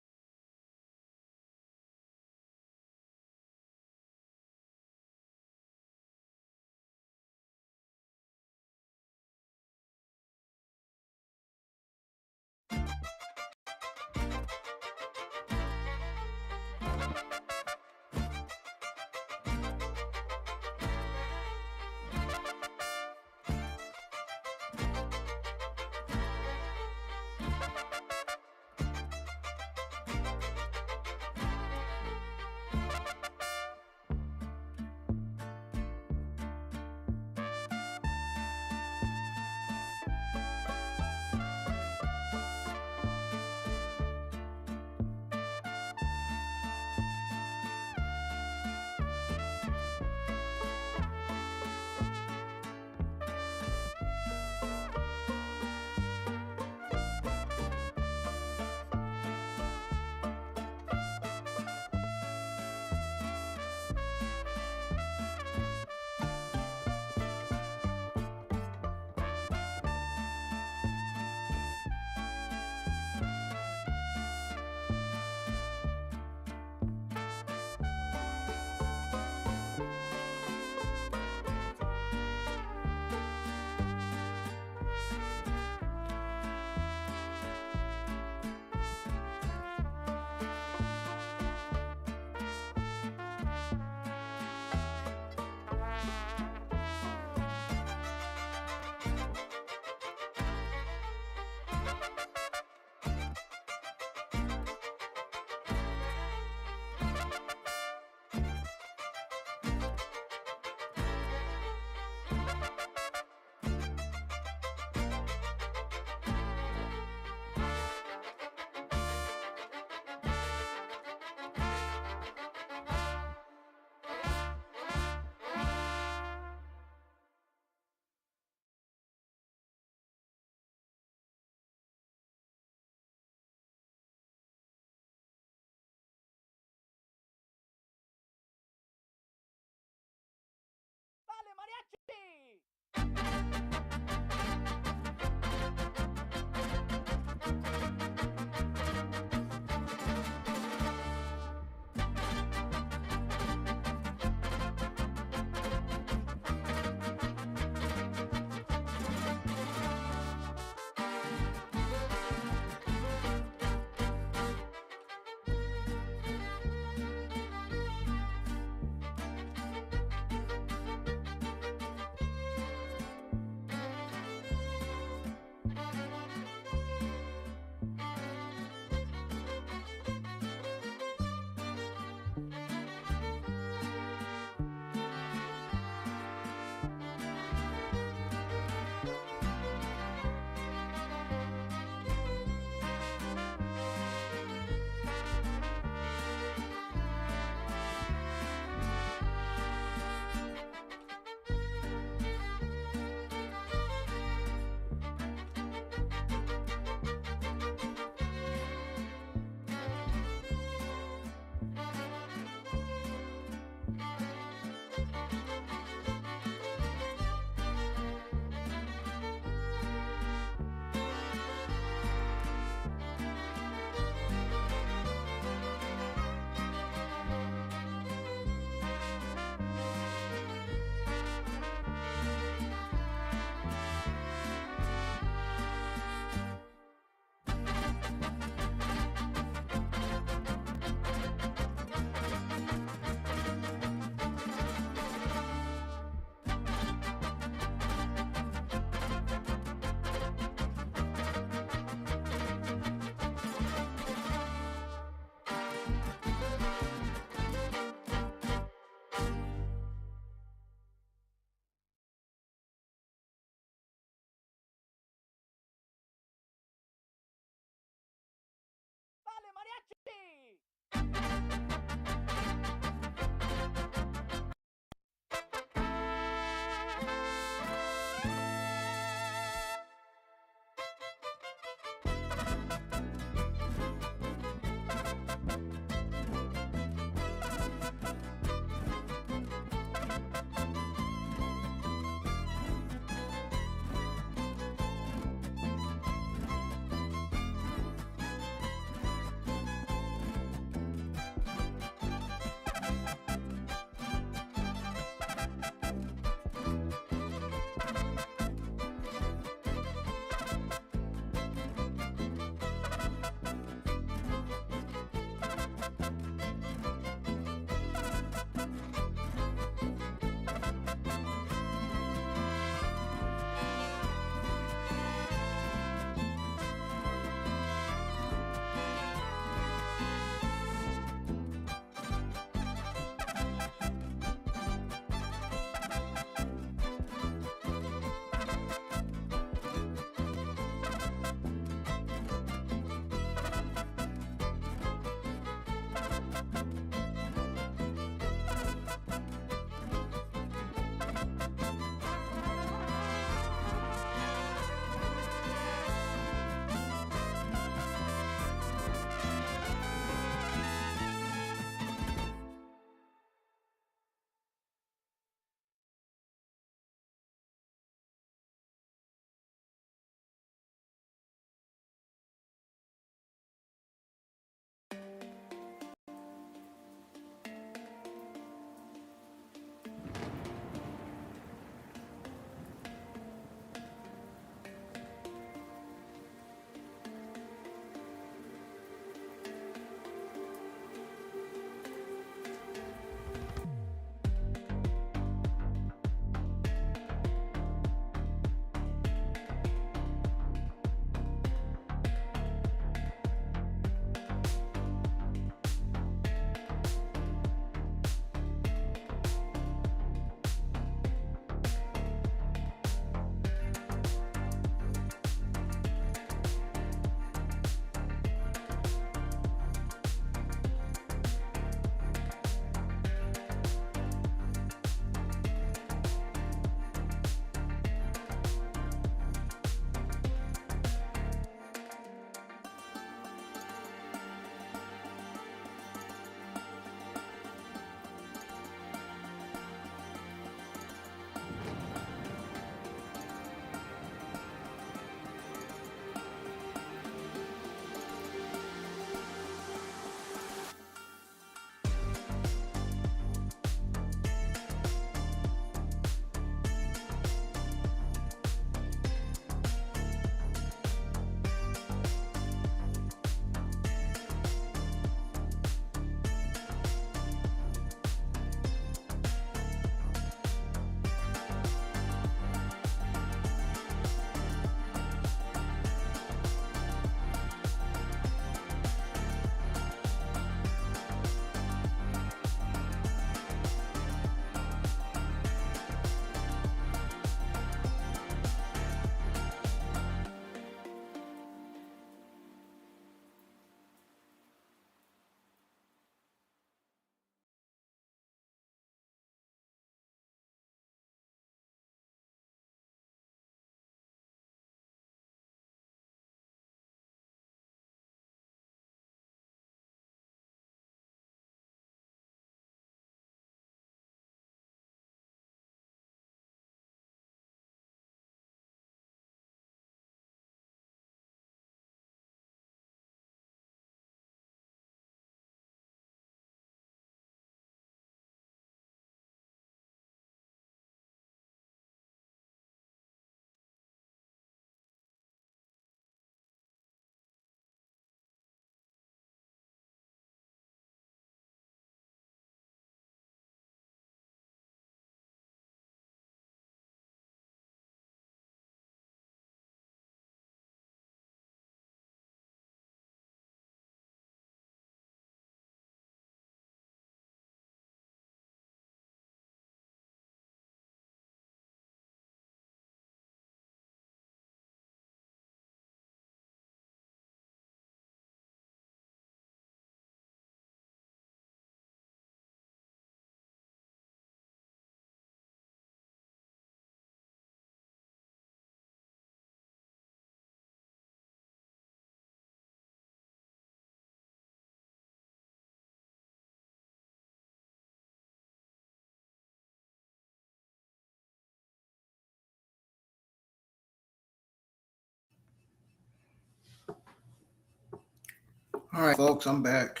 Speaker 2: All right, folks, I'm back.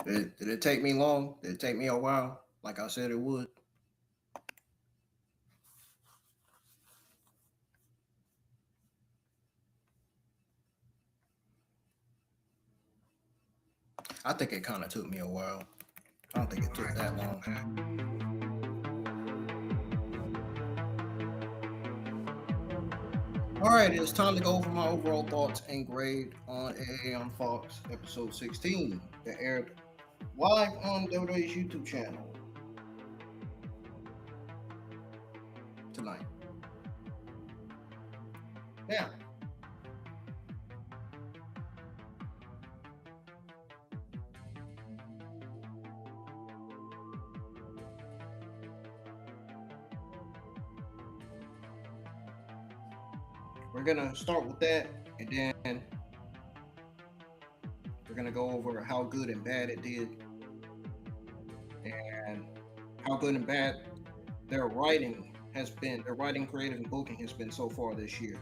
Speaker 2: Did it take me long? Did it take me a while? Like I said it would. I think it kind of took me a while. I don't think it took that long. All right, it's time to go over my overall thoughts and grade on AA on Fox episode 16 that aired live on WWE's YouTube channel tonight. Now, we're gonna start with that, and then we're gonna go over how good and bad it did, and how good and bad their writing has been. Their writing, creative, and booking has been so far this year,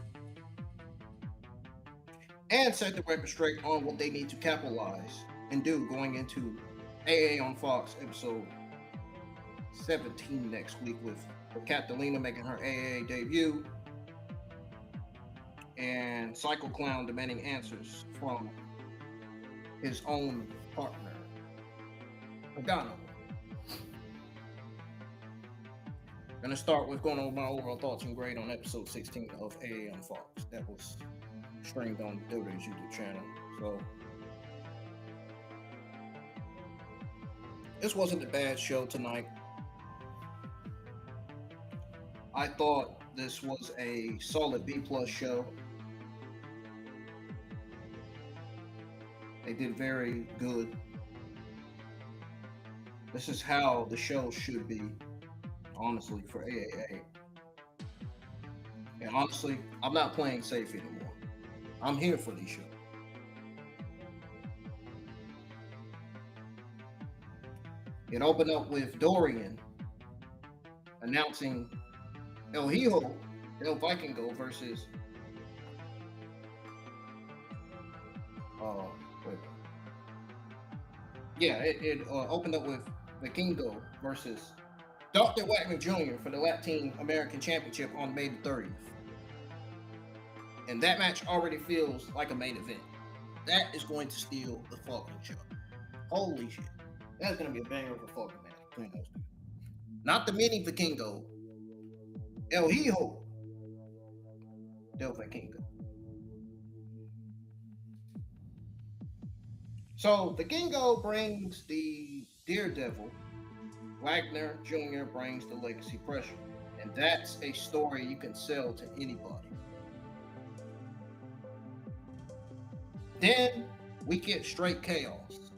Speaker 2: and set the record straight on what they need to capitalize and do going into AA on Fox episode 17 next week with Catalina making her AA debut and Psycho Clown demanding answers from his own partner, Pagano. Gonna start with going over my overall thoughts and grade on episode 16 of AA on Fox. That was streamed on WWE's YouTube channel. So this wasn't a bad show tonight. I thought this was a solid B+ show. They did very good. This is how the show should be, honestly, for AAA. And honestly, I'm not playing safe anymore. I'm here for these shows. It opened up with Dorian announcing El Hijo del Vikingo versus it opened up with Vikingo versus Dr. Wagner Jr. for the Latin American Championship on May the 30th. And that match already feels like a main event. That is going to steal the fucking show. Holy shit. That's going to be a banger of a fucking match between those two. Not the mini Vikingo. El Hijo del Vikingo. So Vikingo brings the Daredevil. Wagner Jr. brings the Legacy Pressure. And that's a story you can sell to anybody. Then we get straight chaos.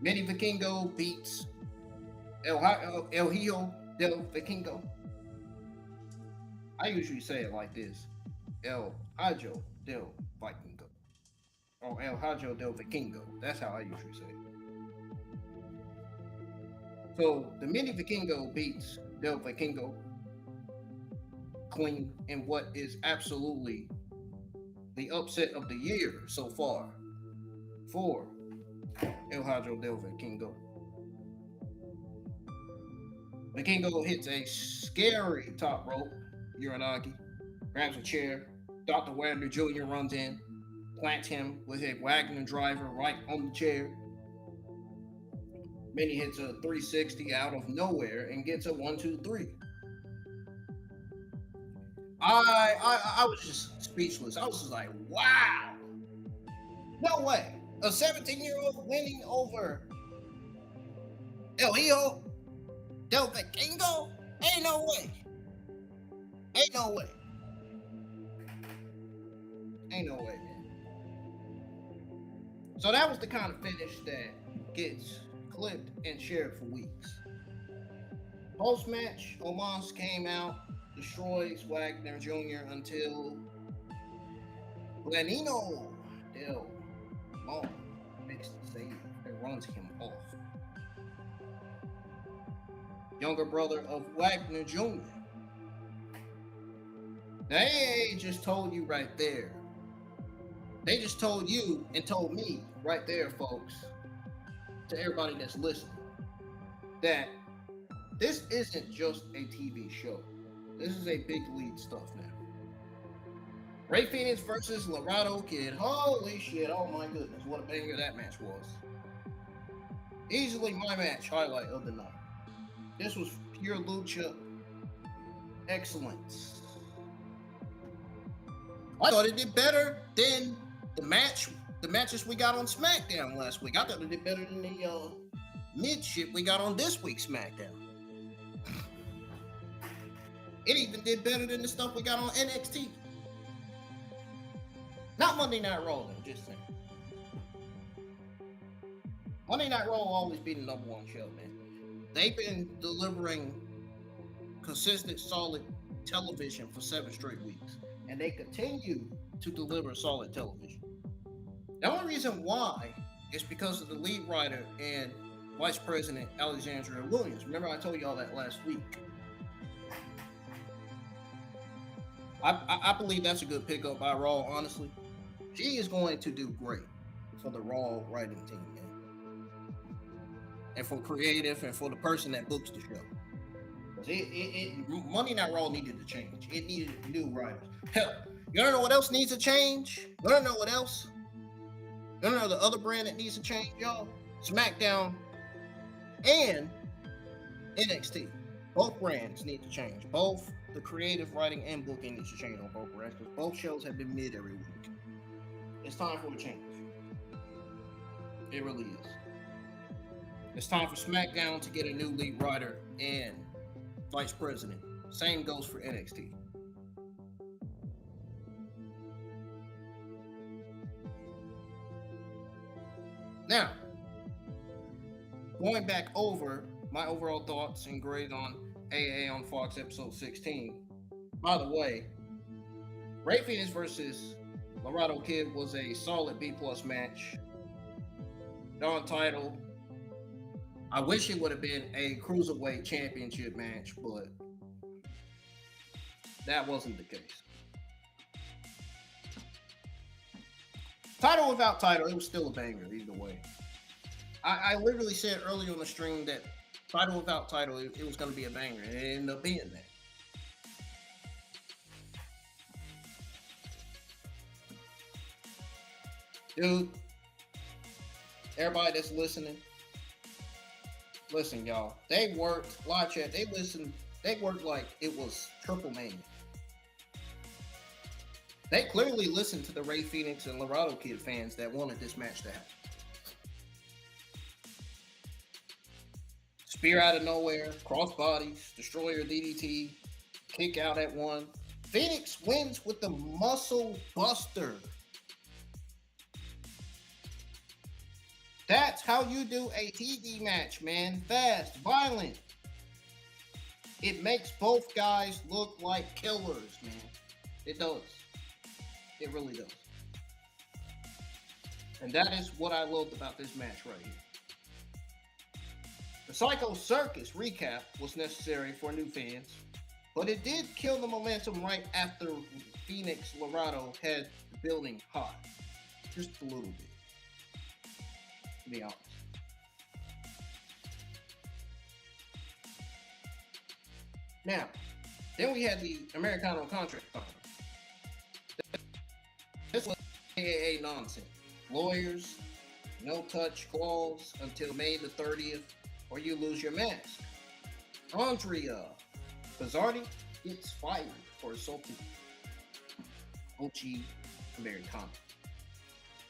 Speaker 2: Mini Vikingo beats El Hijo del Vikingo. I usually say it like this: El Hijo del Vikingo. Or El Hijo del Vikingo. That's how I usually say it. So the Mini Vikingo beats Del Vikingo clean in what is absolutely the upset of the year so far for El Hijo del Vikingo. Vikingo hits a scary top rope Uranagi, grabs a chair. Dr. Wagner Jr. runs in, plants him with a Wagner driver right on the chair. Mini hits a 360 out of nowhere and gets a 1-2-3. I was just speechless. I was just like, wow. No way. A 17-year-old winning over El Hijo del Vikingo? Ain't no way. Ain't no way. Ain't no way, man. So that was the kind of finish that gets clipped and shared for weeks. Post-match, Omos came out, destroys Wagner Jr. until Planino del Mal makes the save and runs him off. Younger brother of Wagner Jr. They just told you right there. They just told you and told me right there, folks, to everybody that's listening, that this isn't just a TV show. This is a big league stuff now. Ray Fénix versus Laredo Kid. Holy shit. Oh my goodness. What a banger that match was. Easily my match highlight of the night. This was pure lucha excellence. I thought it did better than the matches we got on SmackDown last week. I thought it did better than the mid shit we got on this week's SmackDown. It even did better than the stuff we got on NXT. Not Monday Night Raw, though, just saying. Monday Night Raw will always be the number one show, man. They've been delivering consistent, solid television for 7 straight weeks. And they continue to deliver solid television. The only reason why is because of the lead writer and Vice President Alexandria Williams. Remember I told you all that last week. I believe that's a good pickup by Raw, honestly. She is going to do great for the Raw writing team, man. And for creative and for the person that books the show. Monday Night Raw needed to change. It needed new writers. Hell, you wanna know what else needs to change? You wanna know what else? You wanna know the other brand that needs to change, y'all? SmackDown and NXT. Both brands need to change. Both the creative writing and booking needs to change on both brands because both shows have been mid every week. It's time for a change. It really is. It's time for SmackDown to get a new lead writer and vice president. Same goes for NXT. Now, going back over my overall thoughts and grade on AA on Fox episode 16. By the way, Ray Fénix versus Laredo Kid was a solid B+ match. Non-title. I wish it would have been a Cruiserweight Championship match, but that wasn't the case. Title without title, it was still a banger either way. I literally said earlier on the stream that title without title, it was going to be a banger, and it ended up being that. Dude, everybody that's listening, listen, y'all. They worked, live chat, they worked like it was Triple Mania. They clearly listened to the Ray Fénix and Laredo Kid fans that wanted this match to happen. Spear out of nowhere, cross bodies, destroyer DDT, kick out at one. Fénix wins with the muscle buster. That's how you do a TV match, man. Fast, violent. It makes both guys look like killers, man. It does. It really does. And that is what I loved about this match right here. The Psycho Circus recap was necessary for new fans, but it did kill the momentum right after Fénix Laredo had the building hot. Just a little bit, to be honest. Now, then we had the Americano contract final. This was AAA nonsense. Lawyers, no touch clause until May the 30th, or you lose your mask. Andrea Bazzardi gets fired for assaulting OG Americano.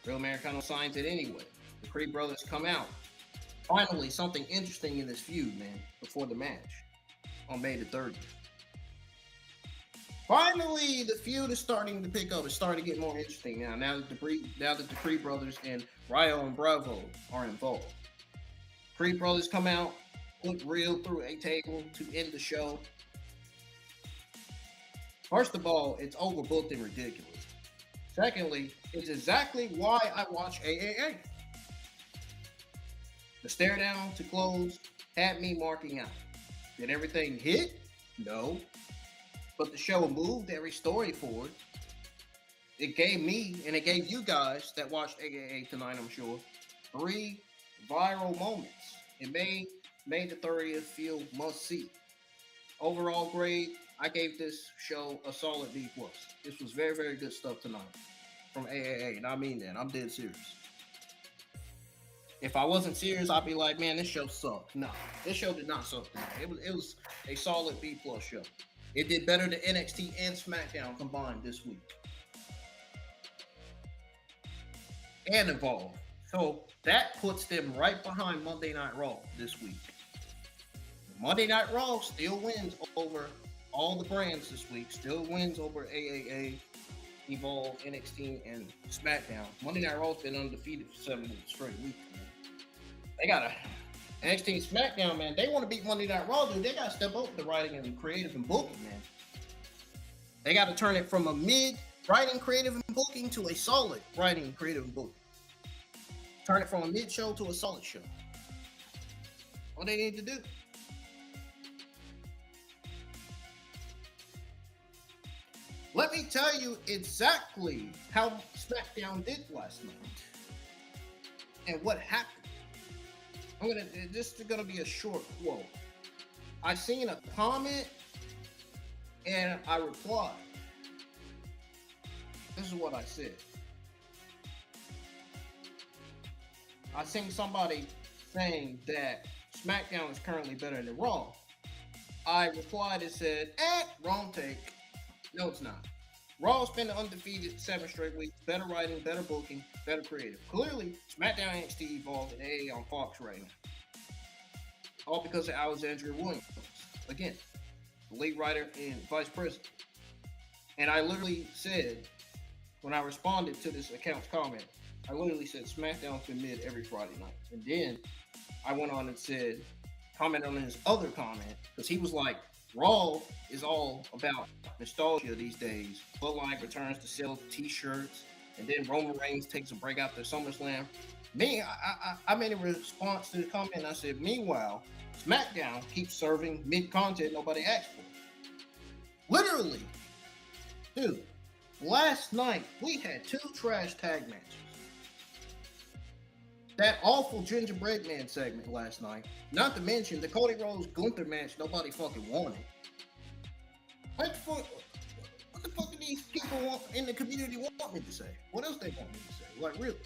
Speaker 2: Real Americano signs it anyway. The Creed brothers come out. Finally, something interesting in this feud, man, before the match on May the 30th. Finally, the feud is starting to pick up. It's starting to get more interesting now. Now that the Creed brothers and Rayo and Bravo are involved. Creed brothers come out, put Real through a table to end the show. First of all, it's overbooked and ridiculous. Secondly, it's exactly why I watch AAA. The stare down to close had me marking out. Did everything hit? No. but the show moved every story forward. It gave me and it gave you guys that watched AAA tonight, I'm sure, 3 viral moments. It made the 30th feel must see. Overall grade, I gave this show a solid B plus. This was very, very good stuff tonight from AAA, and I mean that. I'm dead serious. If I wasn't serious, I'd be like, man, this show sucked. No, this show did not suck tonight. It was a solid B plus show. It did better than NXT and SmackDown combined this week. And Evolve. So that puts them right behind Monday Night Raw this week. Monday Night Raw still wins over all the brands this week. Still wins over AAA, Evolve, NXT, and SmackDown. Monday Night Raw's been undefeated for 7 straight weeks. Man. They got a NXT and SmackDown, man. They want to beat Monday Night Raw, dude. They got to step up the writing and creative and booking, man. They got to turn it from a mid writing, creative, and booking to a solid writing, creative, and booking. Turn it from a mid show to a solid show. What they need to do. Let me tell you exactly how SmackDown did last night and what happened. This is gonna be a short quote. I seen a comment and I replied. This is what I said. I seen somebody saying that SmackDown is currently better than Raw. I replied and said, wrong take. No, it's not. Raw's been undefeated 7 straight weeks. Better writing, better booking, better creative. Clearly, SmackDown, NXT, Evolve, and AA on Fox right now. All because of Alexandria Williams. Again, the lead writer and vice president. And I literally said, when I responded to this account's comment, I literally said SmackDown's been mid every Friday night. And then I went on and said, comment on his other comment, because he was like, Raw is all about nostalgia these days. Bloodline returns to sell t-shirts, and then Roman Reigns takes a break after SummerSlam. Me, I made a response to the comment, and I said, meanwhile, SmackDown keeps serving mid-content nobody asked for. Literally. Dude, last night, we had 2 trash tag matches. That awful Gingerbread Man segment last night. Not to mention the Cody Rhodes Gunther match nobody fucking wanted. What the fuck do these people in the community want me to say? What else they want me to say? Like, really?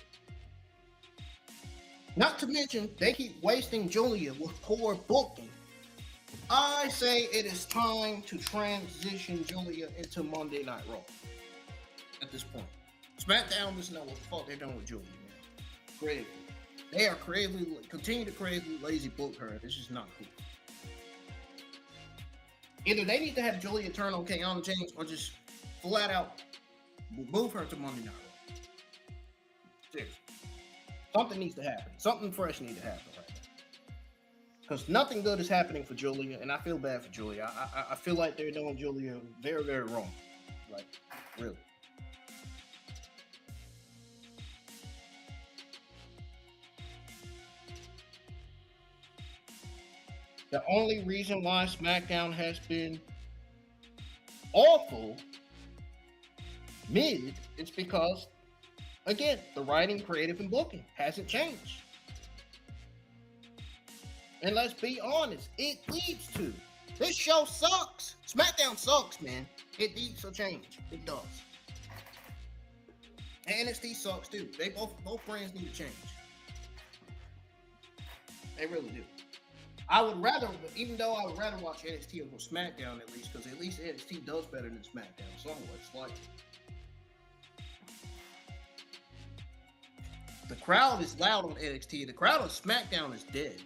Speaker 2: Not to mention, they keep wasting Julia with poor booking. I say it is time to transition Julia into Monday Night Raw. At this point. SmackDown doesn't know what the fuck they're doing with Julia, man. Creatively. They are continue to creatively lazy book her. This is not cool. Either they need to have Julia turn on Kiana James or just flat out move her to Monday Night Raw. Seriously. Something needs to happen. Something fresh needs to happen right now. Because nothing good is happening for Julia, and I feel bad for Julia. I feel like they're doing Julia very, very wrong. Like, really. The only reason why SmackDown has been awful mid is because, again, the writing, creative, and booking hasn't changed. And let's be honest, it needs to. This show sucks. SmackDown sucks, man. It needs a change. It does. And NXT sucks too. They both brands need to change. They really do. I would rather, even though I would rather watch NXT over SmackDown at least, because at least NXT does better than SmackDown somewhat. Slightly. The crowd is loud on NXT. The crowd on SmackDown is dead.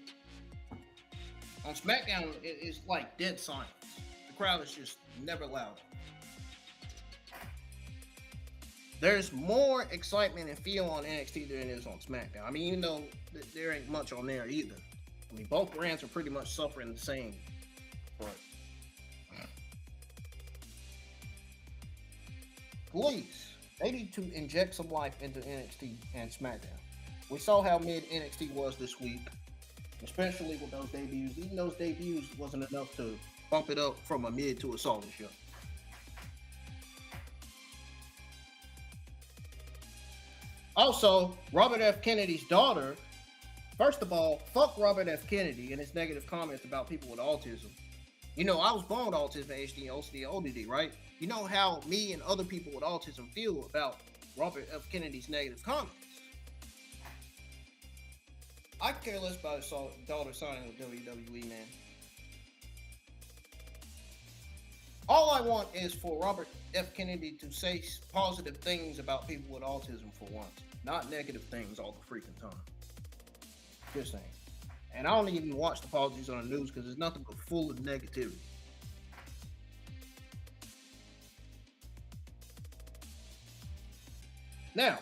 Speaker 2: On SmackDown, it's like dead silence. The crowd is just never loud. There's more excitement and feel on NXT than there is on SmackDown. I mean, even though there ain't much on there either. I mean, both brands are pretty much suffering the same. But please, they need to inject some life into NXT and SmackDown. We saw how mid NXT was this week, especially with those debuts. Even those debuts wasn't enough to bump it up from a mid to a solid show. Also, Robert F. Kennedy's daughter. First of all, fuck Robert F. Kennedy and his negative comments about people with autism. You know, I was born with autism, ADHD, OCD, ODD, right? You know how me and other people with autism feel about Robert F. Kennedy's negative comments. I could care less about his daughter signing with WWE, man. All I want is for Robert F. Kennedy to say positive things about people with autism for once, not negative things all the freaking time. Just saying. And I don't even watch the politics on the news because it's nothing but full of negativity. Now,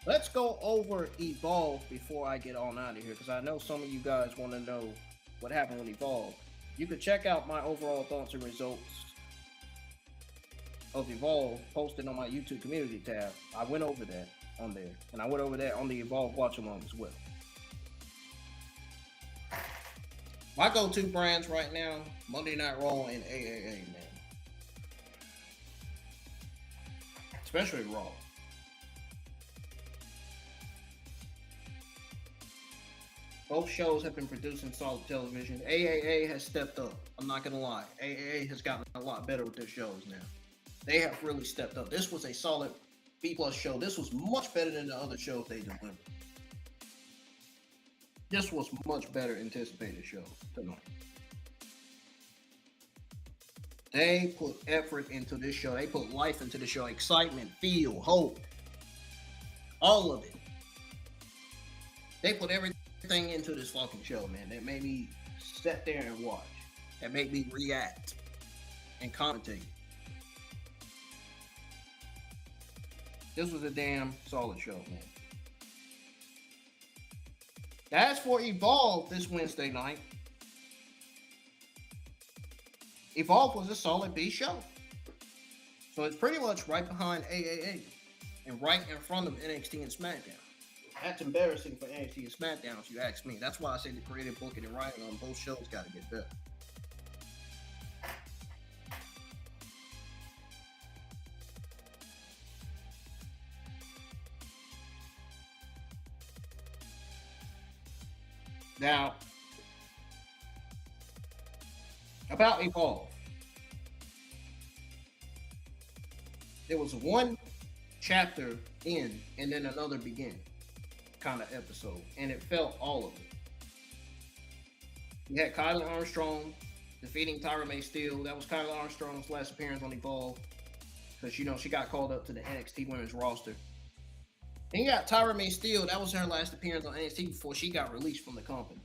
Speaker 2: let's go over Evolve before I get on out of here because I know some of you guys want to know what happened with Evolve. You can check out my overall thoughts and results of Evolve posted on my YouTube community tab. I went over that on there, and I went over that on the Evolve Watch Along as well. My go-to brands right now, Monday Night Raw and AAA, man. Especially Raw. Both shows have been producing solid television. AAA has stepped up. I'm not gonna lie. AAA has gotten a lot better with their shows now. They have really stepped up. This was a solid B+ show. This was much better than the other shows they delivered. This was much better anticipated show tonight. They put effort into this show. They put life into the show. Excitement, feel, hope. All of it. They put everything into this fucking show, man. That made me sit there and watch. That made me react and commentate. This was a damn solid show, man. As for Evolve this Wednesday night, Evolve was a solid B show. So it's pretty much right behind AAA and right in front of NXT and SmackDown. That's embarrassing for NXT and SmackDown, if you ask me. That's why I say the creative booking and writing on both shows got to get better. Now, about Evolve. There was one chapter in and then another begin kind of episode, and it felt all of it. You had Kylie Armstrong defeating Tyra May Steele. That was Kylie Armstrong's last appearance on Evolve because, you know, she got called up to the NXT women's roster. Then you got Tyra May Steele. That was her last appearance on NXT before she got released from the company.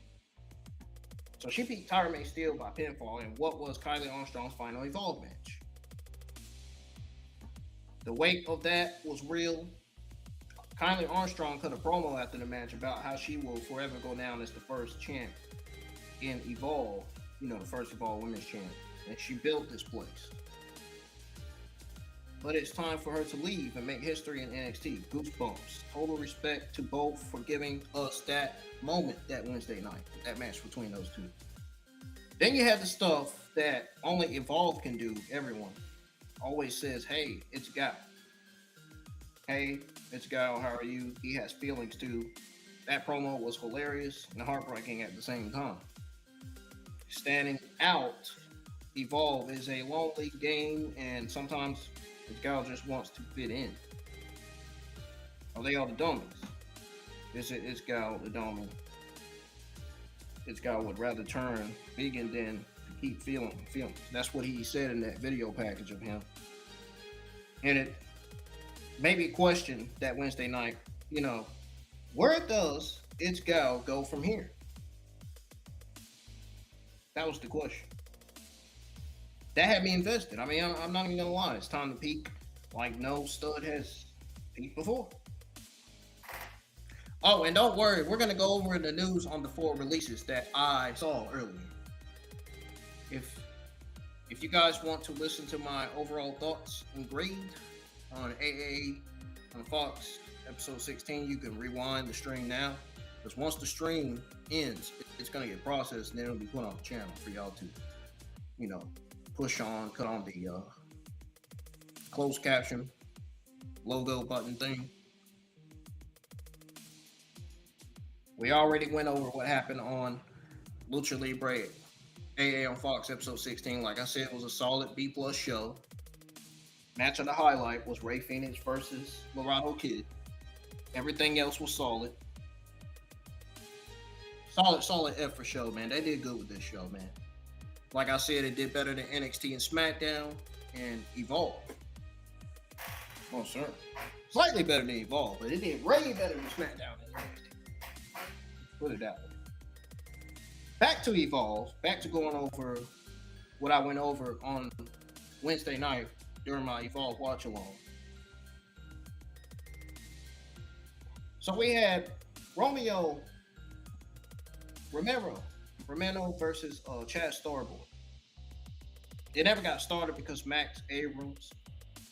Speaker 2: So she beat Tyra May Steele by pinfall in what was Kylie Armstrong's final Evolve match. The weight of that was real. Kylie Armstrong cut a promo after the match about how she will forever go down as the first champ in Evolve, you know, the first Evolve women's champ. And she built this place. But it's time for her to leave and make history in NXT. Goosebumps. Total respect to both for giving us that moment that Wednesday night, that match between those two. Then you have the stuff that only Evolve can do. Everyone always says, hey, it's Gal. Hey, it's Gal, how are you? He has feelings too. That promo was hilarious and heartbreaking at the same time. Standing out, Evolve is a lonely game, and sometimes the Gal just wants to fit in. Are they all the dummies? It's Gal the dummy. It's Gal would rather turn vegan than to keep feeling feelings. That's what he said in that video package of him. And it made me question that Wednesday night, you know, where does It's Gal go from here? That was the question. That had me invested. I mean, I'm not even gonna lie. It's time to peak like no stud has peaked before. Oh, and don't worry, we're gonna go over the news on the 4 releases that I saw earlier. If you guys want to listen to my overall thoughts and grade on AA on Fox episode 16, you can rewind the stream now. Because once the stream ends, it's gonna get processed and then it'll be put on the channel for y'all to, you know, push on, cut on the closed caption logo button thing We already went over what happened on Lucha Libre AA on Fox episode 16. Like I said, it was a solid B plus show. Match of the highlight was Ray Fénix versus Laredo Kid. Everything else was solid. Solid effort show, man. They did good with this show, man. Like I said, it did better than NXT and SmackDown and Evolve. Oh, sir. Slightly better than Evolve, but it did way better than SmackDown and NXT. Put it that way. Back to Evolve. Back to going over what I went over on Wednesday night during my Evolve watch along. So we had Romero versus Chad Starboard. It never got started because Max Abrams,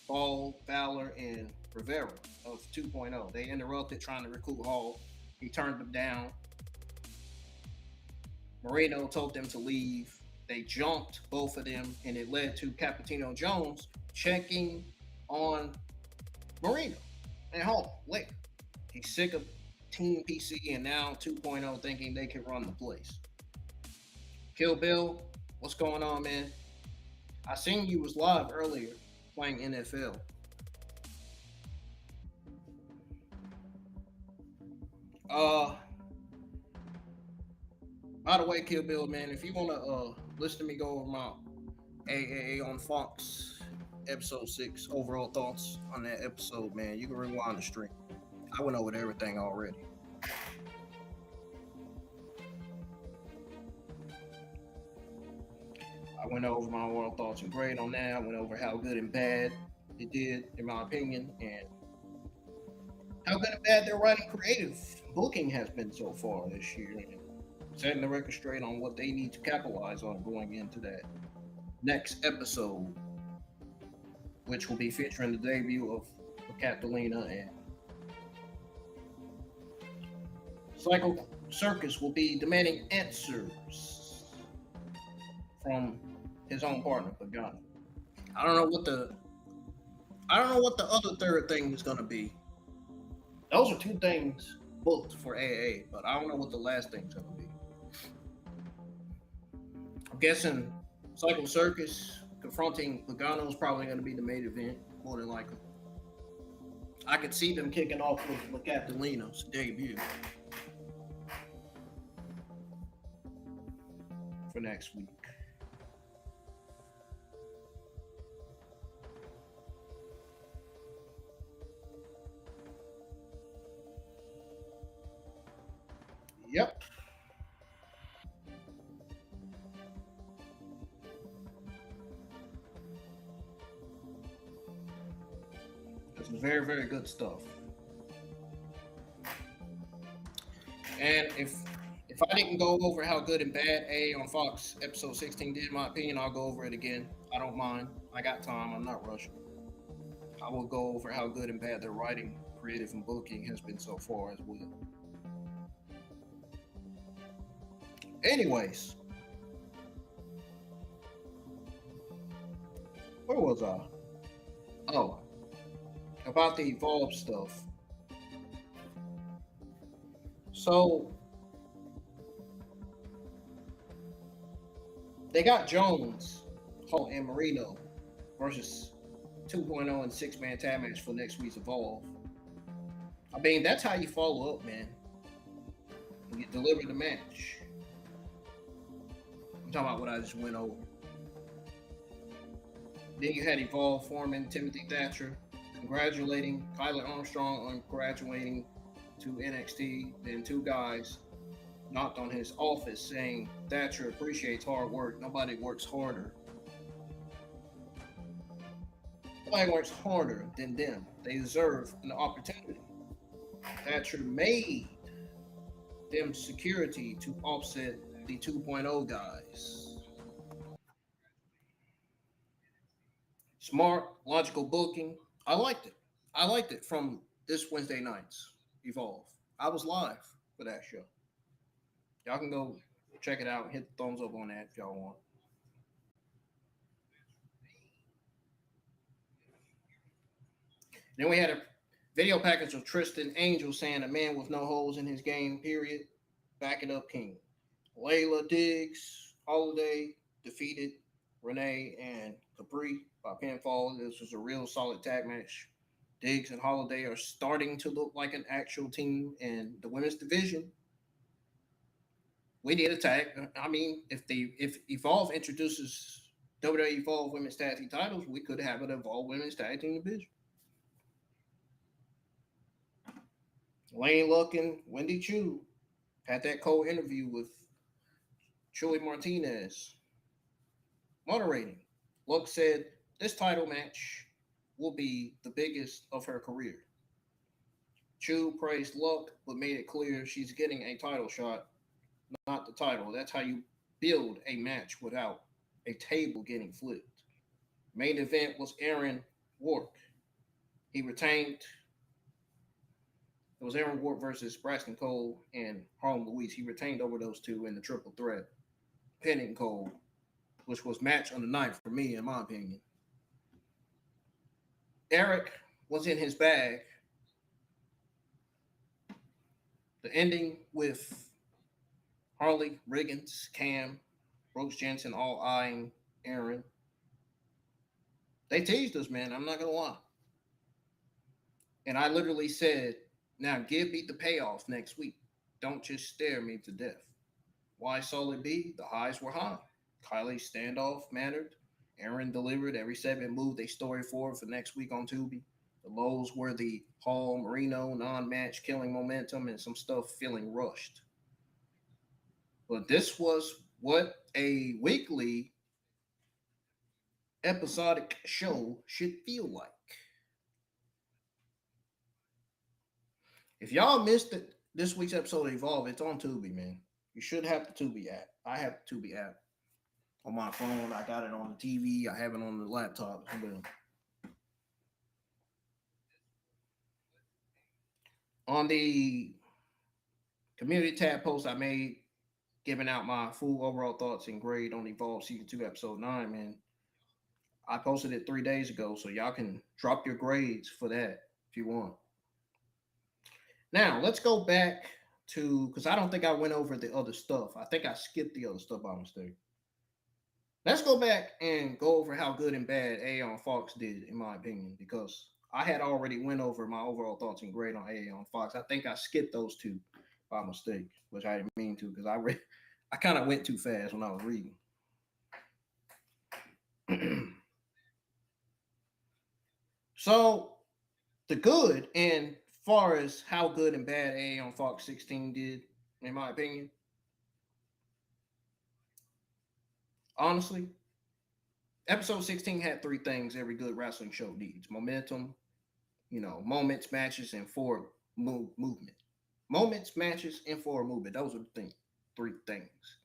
Speaker 2: Ball, Fowler, and Rivera of 2.0. They interrupted trying to recruit Hall. He turned them down. Moreno told them to leave. They jumped both of them, and it led to Capitano Jones checking on Moreno at home later. He's sick of Team PC and now 2.0 thinking they can run the place. Kill Bill, what's going on, man? I seen you was live earlier playing NFL. By the way, Kill Bill, man, if you want to listen to me go over my AAA on Fox episode 6 overall thoughts on that episode, man, you can rewind the stream. I went over everything already. I went over my overall thoughts and grade on that. I went over how good and bad it did, in my opinion, and how good and bad their writing creative booking has been so far this year, and setting the record straight on what they need to capitalize on going into that next episode, which will be featuring the debut of Catalina, and Psycho Circus will be demanding answers from his own partner, Pagani. I don't know what the other third thing is gonna be. Those are two things booked for AA, but I don't know what the last thing's gonna be. I'm guessing Psycho Circus confronting Pagano is probably gonna be the main event, more than likely. I could see them kicking off with Catalina's debut for next week. Yep. This is very, very good stuff. And if I didn't go over how good and bad A on Fox episode 16 did, in my opinion, I'll go over it again. I don't mind. I got time. I'm not rushing. I will go over how good and bad their writing, creative, and booking has been so far as well. Anyways, where was I? Oh, about the Evolve stuff. So they got Jones, Hall, and Marino versus 2.0 and 6-man tag match for next week's Evolve. I mean, that's how you follow up, man. You deliver the match. I'm talking about what I just went over. Then you had Evolve foreman Timothy Thatcher congratulating Kyler Armstrong on graduating to NXT. Then two guys knocked on his office saying Thatcher appreciates hard work. Nobody works harder. Nobody works harder than them. They deserve an opportunity. Thatcher made them security to offset the 2.0 guys. Smart, logical booking. I liked it. I liked it from this Wednesday night's Evolve. I was live for that show. Y'all can go check it out and hit the thumbs up on that if y'all want. Then we had a video package of Tristan Angel saying a man with no holes in his game, period. Back it up, King. Layla Diggs, Holiday defeated Renee and Capri by pinfall. This was a real solid tag match. Diggs and Holiday are starting to look like an actual team in the women's division. We need a tag. I mean, if Evolve introduces WWE Evolve Women's Tag Team titles, we could have an Evolve Women's Tag Team division. Lane Luck and Wendy Chu had that cold interview with Chili Martinez moderating. Luck said this title match will be the biggest of her career. Chu praised Luck, but made it clear she's getting a title shot, not the title. That's how you build a match without a table getting flipped. Main event was Aaron Wark. He retained. It was Aaron Wark versus Braxton Cole and Harlem Louise. He retained over those two in the triple threat, pinning Cole, which was match on the night for me, in my opinion. Eric was in his bag. The ending with Harley, Riggins, Cam, Brooks Jensen all eyeing Aaron. They teased us, man. I'm not going to lie. And I literally said, now give me the payoff next week. Don't just stare me to death. Why Solid B? The highs were high. Kylie's standoff mattered. Aaron delivered every segment, moved a story forward for next week on Tubi. The lows were the Hall Marino non-match killing momentum and some stuff feeling rushed. But this was what a weekly episodic show should feel like. If y'all missed it, this week's episode of Evolve, it's on Tubi, man. You should have the Tubi app. I have the Tubi app on my phone. I got it on the TV. I have it on the laptop. On the community tab post I made, giving out my full overall thoughts and grade on Evolve Season 2, Episode 9, man. I posted it 3 days ago, so y'all can drop your grades for that if you want. Now, let's go back to, because I don't think I went over the other stuff. I think I skipped the other stuff by mistake. Let's go back and go over how good and bad AA on Fox did, in my opinion, because I had already went over my overall thoughts and grade on AA on Fox. I think I skipped those two by mistake, which I didn't mean to, because I kind of went too fast when I was reading. So the good, and far as how good and bad AA on Fox 16 did, in my opinion, honestly, episode 16 had 3 things every good wrestling show needs: momentum, moments, matches, and forward movement. Moments, matches, and forward movement. Those are the 3 things.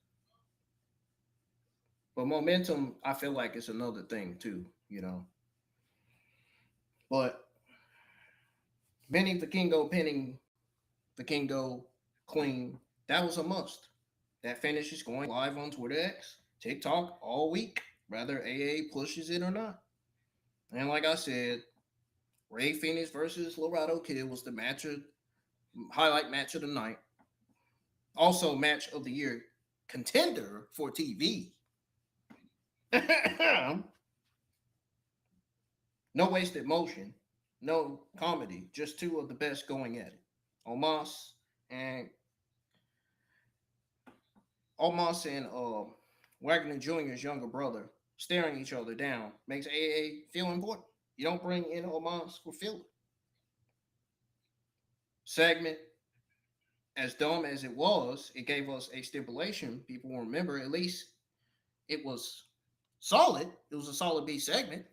Speaker 2: But momentum, I feel like it's another thing too, But Benny Vikingo pinning Vikingo clean, that was a must. That finish is going live on Twitter X, TikTok all week, whether AA pushes it or not. And like I said, Ray Fénix versus Laredo Kid was the highlight match of the night. Also, match of the year contender for TV. No wasted motion, no comedy, just 2 of the best going at it. Omos and Wagner Jr.'s younger brother staring each other down makes AA feel important. You don't bring in Omos for filler. Segment, as dumb as it was, it gave us a stipulation. People will remember, at least it was solid. It was a solid B segment.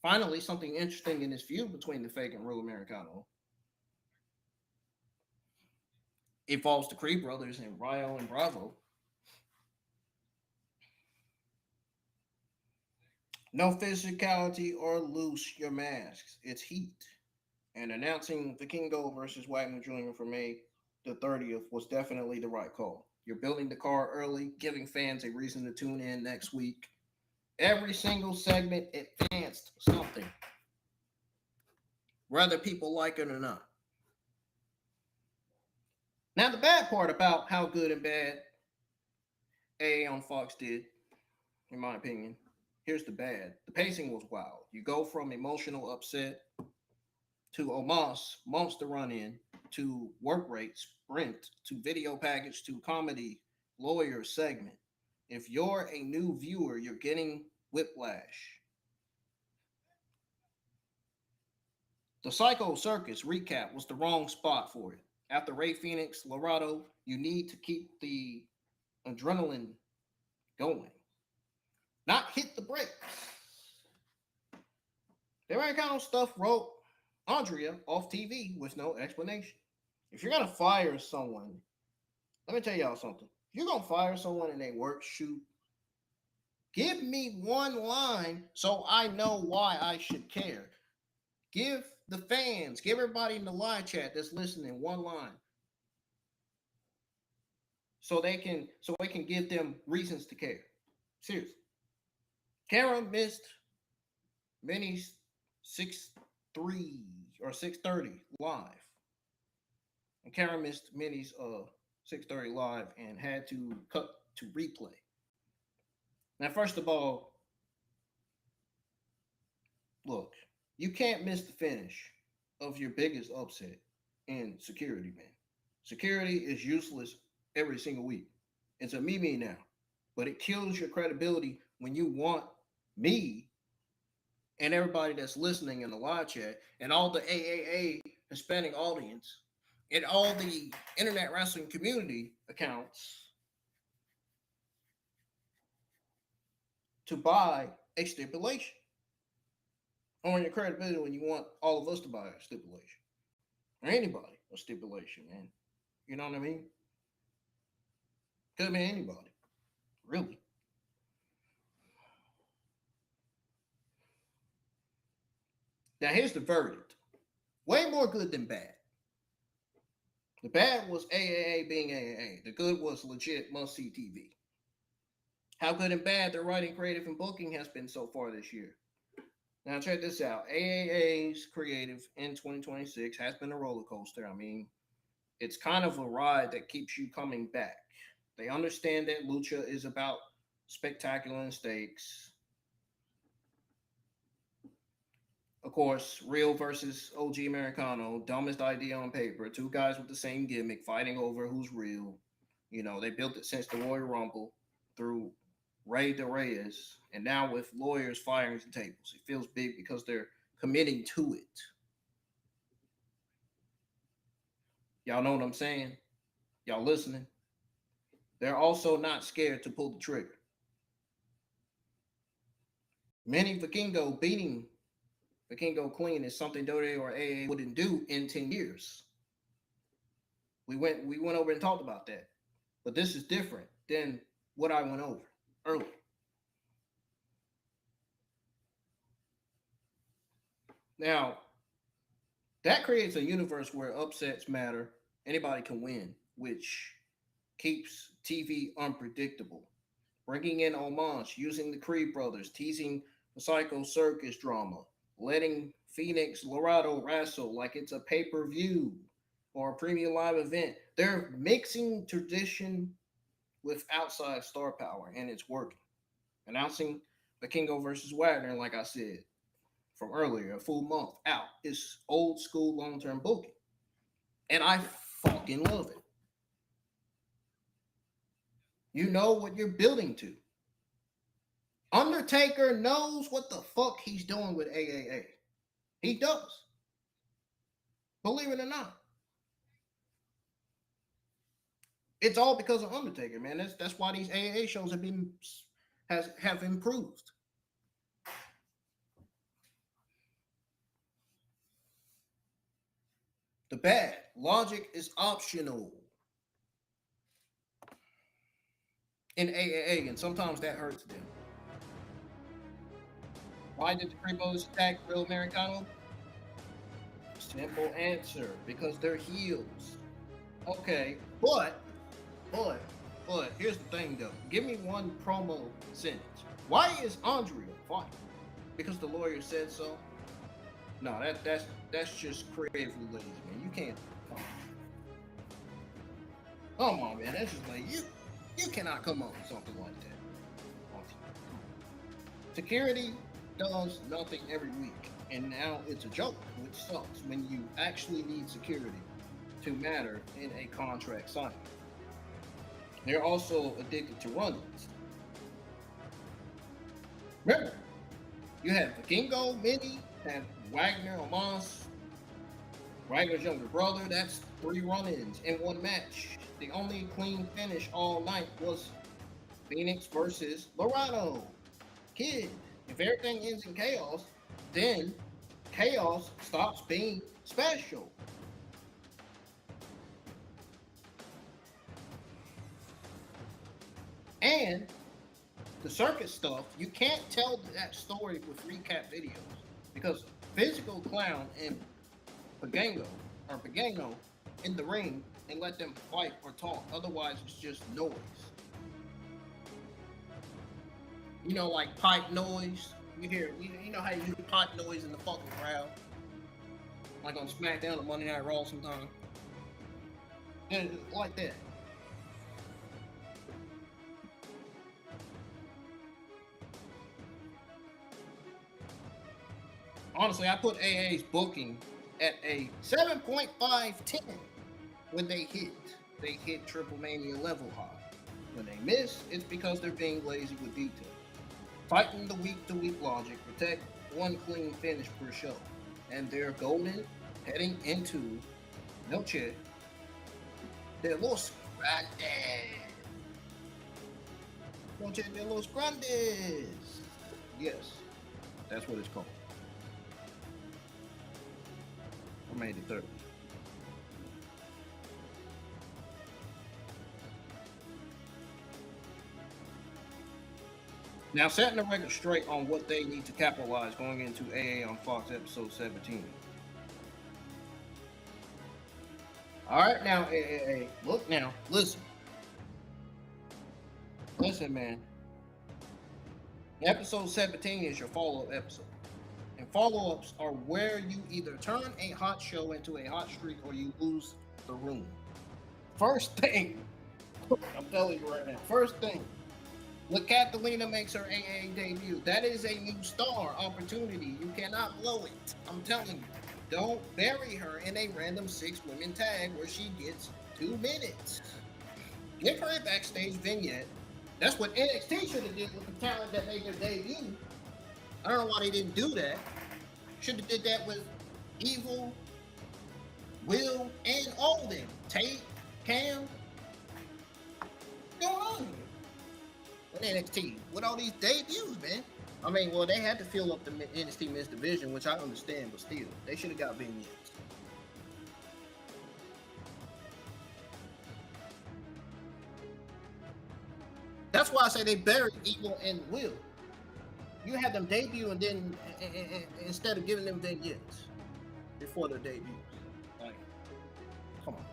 Speaker 2: Finally, something interesting in this feud between the Fake and Real Americano. It falls to Creed brothers and Ryo and Bravo. No physicality or loose your masks. It's heat. And announcing Vikingo versus Wagner Jr. for May the 30th was definitely the right call. You're building the card early, giving fans a reason to tune in next week. Every single segment advanced something, whether people like it or not. Now, the bad part about how good and bad AA on Fox did, in my opinion, here's the bad. The pacing was wild. You go from emotional upset to Omas monster run in to work rate sprint to video package to comedy lawyer segment. If you're a new viewer, you're getting whiplash. The Psycho Circus recap was the wrong spot for it. After Ray Phoenix, Laredo, you need to keep the adrenaline going, not hit the brakes. There ain't kind of stuff wrote Andrea off TV with no explanation. If you're gonna fire someone, let me tell y'all something. If you're gonna fire someone in a work shoot, give me one line so I know why I should care. Give the fans, give everybody in the live chat that's listening one line. So it can give them reasons to care. Seriously. Kara missed Minnie's 6-3 or 6:30 live. And Kara missed Minnie's 6:30 live and had to cut to replay. Now, first of all, look, you can't miss the finish of your biggest upset in security, man. Security is useless every single week. It's a me now, but it kills your credibility when you want me and everybody that's listening in the live chat and all the AAA Hispanic audience and all the internet wrestling community accounts to buy a stipulation. On your credibility when you want all of us to buy a stipulation or anybody a stipulation, man. You know what I mean? Could be anybody, really. Now here's the verdict. Way more good than bad. The bad was AAA being AAA. The good was legit must-see TV. How good and bad their writing, creative, and booking has been so far this year. Now check this out. AAA's creative in 2026 has been a roller coaster. I mean, it's kind of a ride that keeps you coming back. They understand that lucha is about spectacular and stakes. Of course, real versus OG Americano, dumbest idea on paper. Two guys with the same gimmick fighting over who's real. You know, they built it since the Royal Rumble through Rey de Reyes, and now with lawyers firing the tables. It feels big because they're committing to it. Y'all know what I'm saying? Y'all listening? They're also not scared to pull the trigger. Many Vikingo beating Vikingo clean is something WWE or AA wouldn't do in 10 years. We went over and talked about that. But this is different than what I went over earlier. Now, that creates a universe where upsets matter. Anybody can win, which keeps TV unpredictable. Bringing in homage, using the Creed brothers, teasing the Psycho Circus drama, letting Fénix Laredo wrestle like it's a pay-per-view or a premium live event. They're mixing tradition with outside star power, and it's working. Announcing Vikingo versus Wagner, like I said from earlier, a full month out. It's old school long-term booking. And I fucking love it. You know what you're building to. Undertaker knows what the fuck he's doing with AAA. He does. Believe it or not. It's all because of Undertaker, man. That's why these AAA shows have improved. The bad logic is optional in AAA, and sometimes that hurts them. Why did the Creepos attack Real Americano? Simple answer, because they're heels. Okay, but here's the thing though. Give me one promo sentence. Why is Andrea fighting? Because the lawyer said so? No, that's just creatively lazy, man. You can't. Come on, man. That's just like you cannot come up with something like that. Security does nothing every week, and now it's a joke, which sucks when you actually need security to matter in a contract signing. They're also addicted to run-ins. Remember, you had Vikingo, Mini, and Wagner, Amos, Wagner's younger brother. That's 3 run-ins in one match. The only clean finish all night was Fénix versus Laredo. Kid, if everything ends in chaos, then chaos stops being special. And the circus stuff, you can't tell that story with recap videos because physical clown and Vikingo in the ring and let them fight or talk. Otherwise, it's just noise. You know, like pipe noise. You hear, you know how you hear pipe noise in the fucking crowd, like on SmackDown or Monday Night Raw sometimes. And it's like that. Honestly, I put AA's booking at a 7.5/10 when they hit. They hit Triple Mania level high. When they miss, it's because they're being lazy with detail. Fighting the week-to-week logic, protect one clean finish per show. And they're golden heading into, no check, their little scrundies. Don't check their little scrundies. Yes, that's what it's called. I made it 30. Now, setting the record straight on what they need to capitalize going into AA on Fox episode 17. All right, now, AA, look now, listen. Listen, man. Episode 17 is your follow-up episode. And follow-ups are where you either turn a hot show into a hot streak or you lose the room. First thing, I'm telling you right now, first thing, when Catalina makes her AA debut, that is a new star opportunity. You cannot blow it. I'm telling you. Don't bury her in a random 6-women tag where she gets 2 minutes. Give her a backstage vignette. That's what NXT should have did with the talent that made their debut. I don't know why they didn't do that. Should have did that with Evil, Will, and Alden. Tate, Cam. Go on with NXT with all these debuts, man. I mean, well, they had to fill up the NXT men's division, which I understand, but still, they should have got vignettes. That's why I say they buried Evil and Will. You had them debut and then instead of giving them vignettes before their debuts. Like, come on.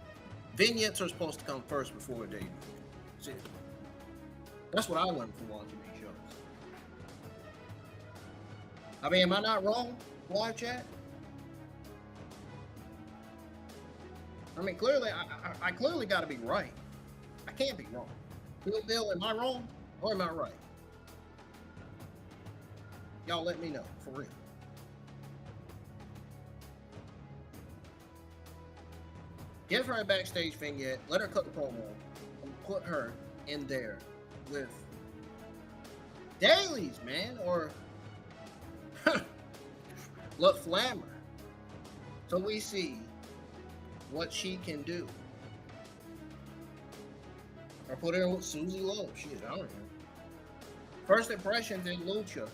Speaker 2: Vignettes are supposed to come first before a debut. See, that's what I learned from watching these shows. I mean, am I not wrong, live chat? I mean, clearly, I clearly got to be right. I can't be wrong. Bill, am I wrong or am I right? Y'all let me know, for real. Give her a backstage vignette, let her cut the promo, and put her in there with dailies, man, or look Flammer. So we see what she can do. Or put her in with Susie Lowe. Shit, I don't know. First impressions in Lucha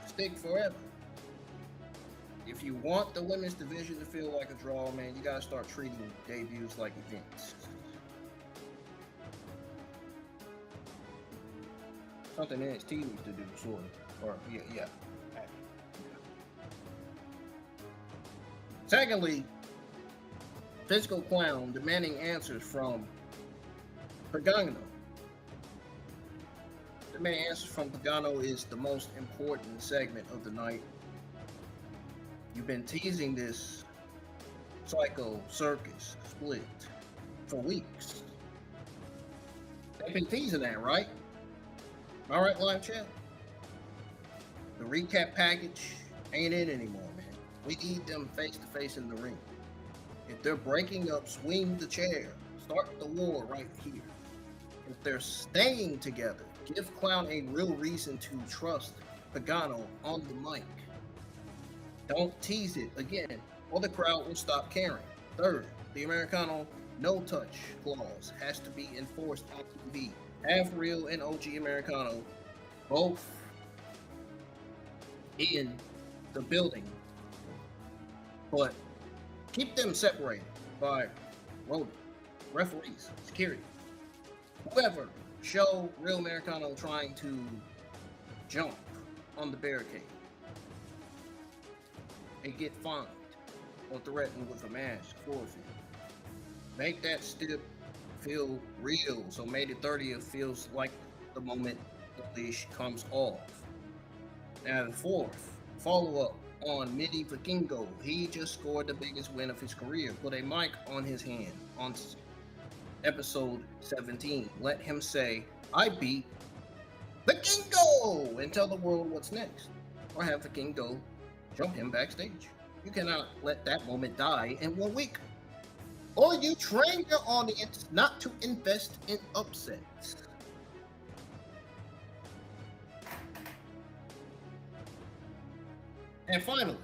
Speaker 2: stick forever. If you want the women's division to feel like a draw, man, you gotta start treating debuts like events. Something NXT needs to do, sort of. Or, yeah. Secondly, Physical Clown demanding answers from Pagano. Demanding answers from Pagano is the most important segment of the night. You've been teasing this Psycho Circus split for weeks. been teasing that, right? All right, live chat. The recap package ain't in anymore, man. We need them face to face in the ring. If they're breaking up, swing the chair. Start the war right here. If they're staying together, give Clown a real reason to trust Pagano on the mic. Don't tease it again, or the crowd will stop caring. Third, the Americano no touch clause has to be enforced on TV. Have Real and OG Americano both in the building, but keep them separated by road referees, security, whoever. Show Real Americano trying to jump on the barricade and get fined or threatened with a match forfeit. Make that step feel real, so May the 30th feels like the moment the leash comes off. Now the fourth, follow-up on Midi Vikingo. He just scored the biggest win of his career. Put a mic on his hand on episode 17. Let him say, I beat Vikingo, and tell the world what's next. Or have Vikingo jump him backstage. You cannot let that moment die in 1 week. Or you train your audience not to invest in upsets. And finally,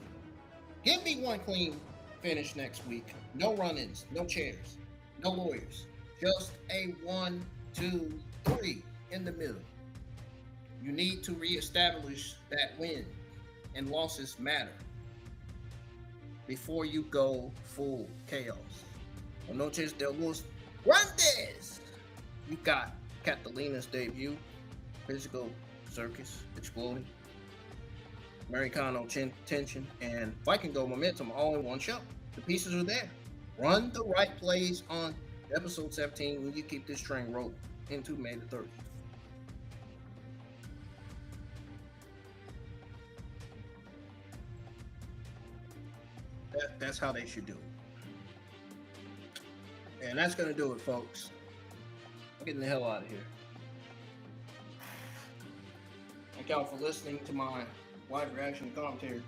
Speaker 2: give me one clean finish next week. No run-ins, no chairs, no lawyers. Just a 1, 2, 3 in the middle. You need to reestablish that win and losses matter before you go full chaos. Noches de los Grandes. You got Catalina's debut, physical circus exploding, Americano tension, and Vikingo momentum all in one show. The pieces are there. Run the right plays on episode 17 when you keep this train rolling into May the 30th. That's how they should do it. And that's going to do it, folks. I'm getting the hell out of here. Thank y'all for listening to my live reaction commentary,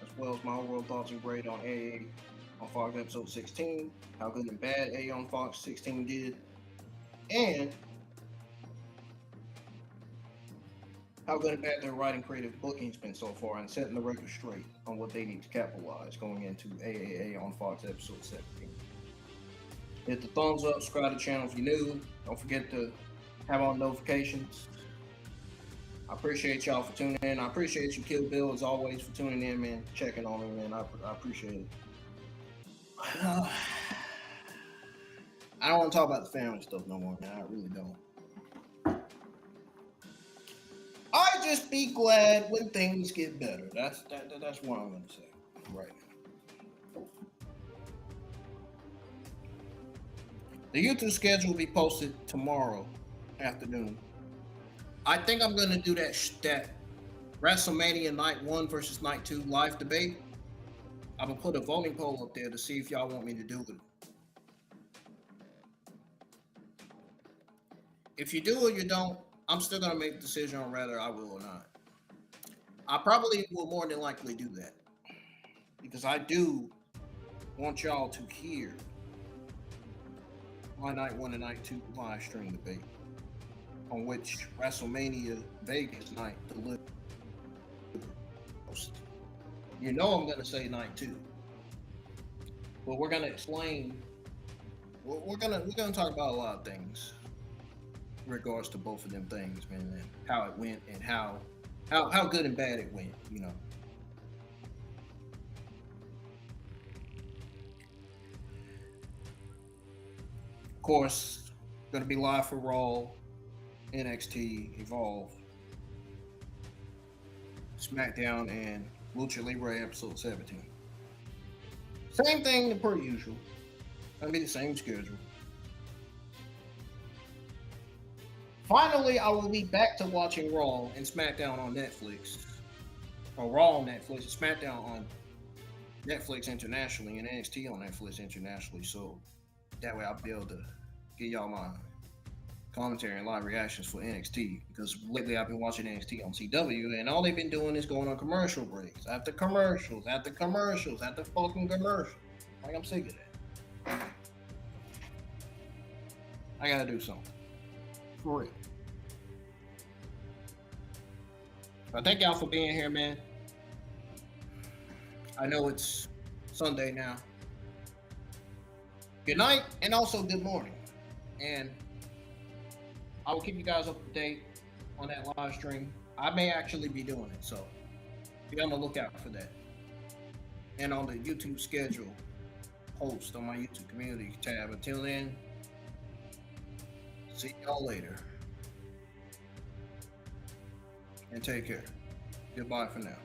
Speaker 2: as well as my overall thoughts and grade on AA on Fox episode 16, how good and bad AA on Fox 16 did, and how good and bad their writing creative booking's been so far, and setting the record straight on what they need to capitalize going into AAA on Fox episode 17. Hit the thumbs up, subscribe to the channel if you're new. Don't forget to have on notifications. I appreciate y'all for tuning in. I appreciate you, Kill Bill, as always, for tuning in, man, checking on me, man. I appreciate it. I don't want to talk about the family stuff no more, man. I really don't. I just be glad when things get better. That's what I'm going to say right now. The YouTube schedule will be posted tomorrow afternoon. I think I'm going to do that WrestleMania Night 1 versus Night 2 live debate. I'm going to put a voting poll up there to see if y'all want me to do it. If you do or you don't, I'm still going to make the decision on whether I will or not. I probably will more than likely do that, because I do want y'all to hear my Night 1 and Night 2 live stream debate, on which WrestleMania Vegas night delivered. You know I'm going to say Night 2, but we're going to explain. We're going to talk about a lot of things in regards to both of them things, man, and how it went and how good and bad it went, you know. Of course, going to be live for Raw, NXT, Evolve, SmackDown, and Lucha Libre episode 17. Same thing per usual. Gonna be the same schedule. Finally, I will be back to watching Raw and SmackDown on Netflix. Or Raw on Netflix and SmackDown on Netflix internationally and NXT on Netflix internationally. So that way I'll be able to give y'all my commentary and live reactions for NXT because lately I've been watching NXT on CW and all they've been doing is going on commercial breaks after commercials after commercials after fucking commercials. Like I'm sick of that. I gotta do something. For real. But thank y'all for being here, man. I know it's Sunday now. Good night and also good morning. And I will keep you guys up to date on that live stream. I may actually be doing it, so be on the lookout for that. And on the YouTube schedule post on my YouTube community tab. Until then, see y'all later. And take care. Goodbye for now.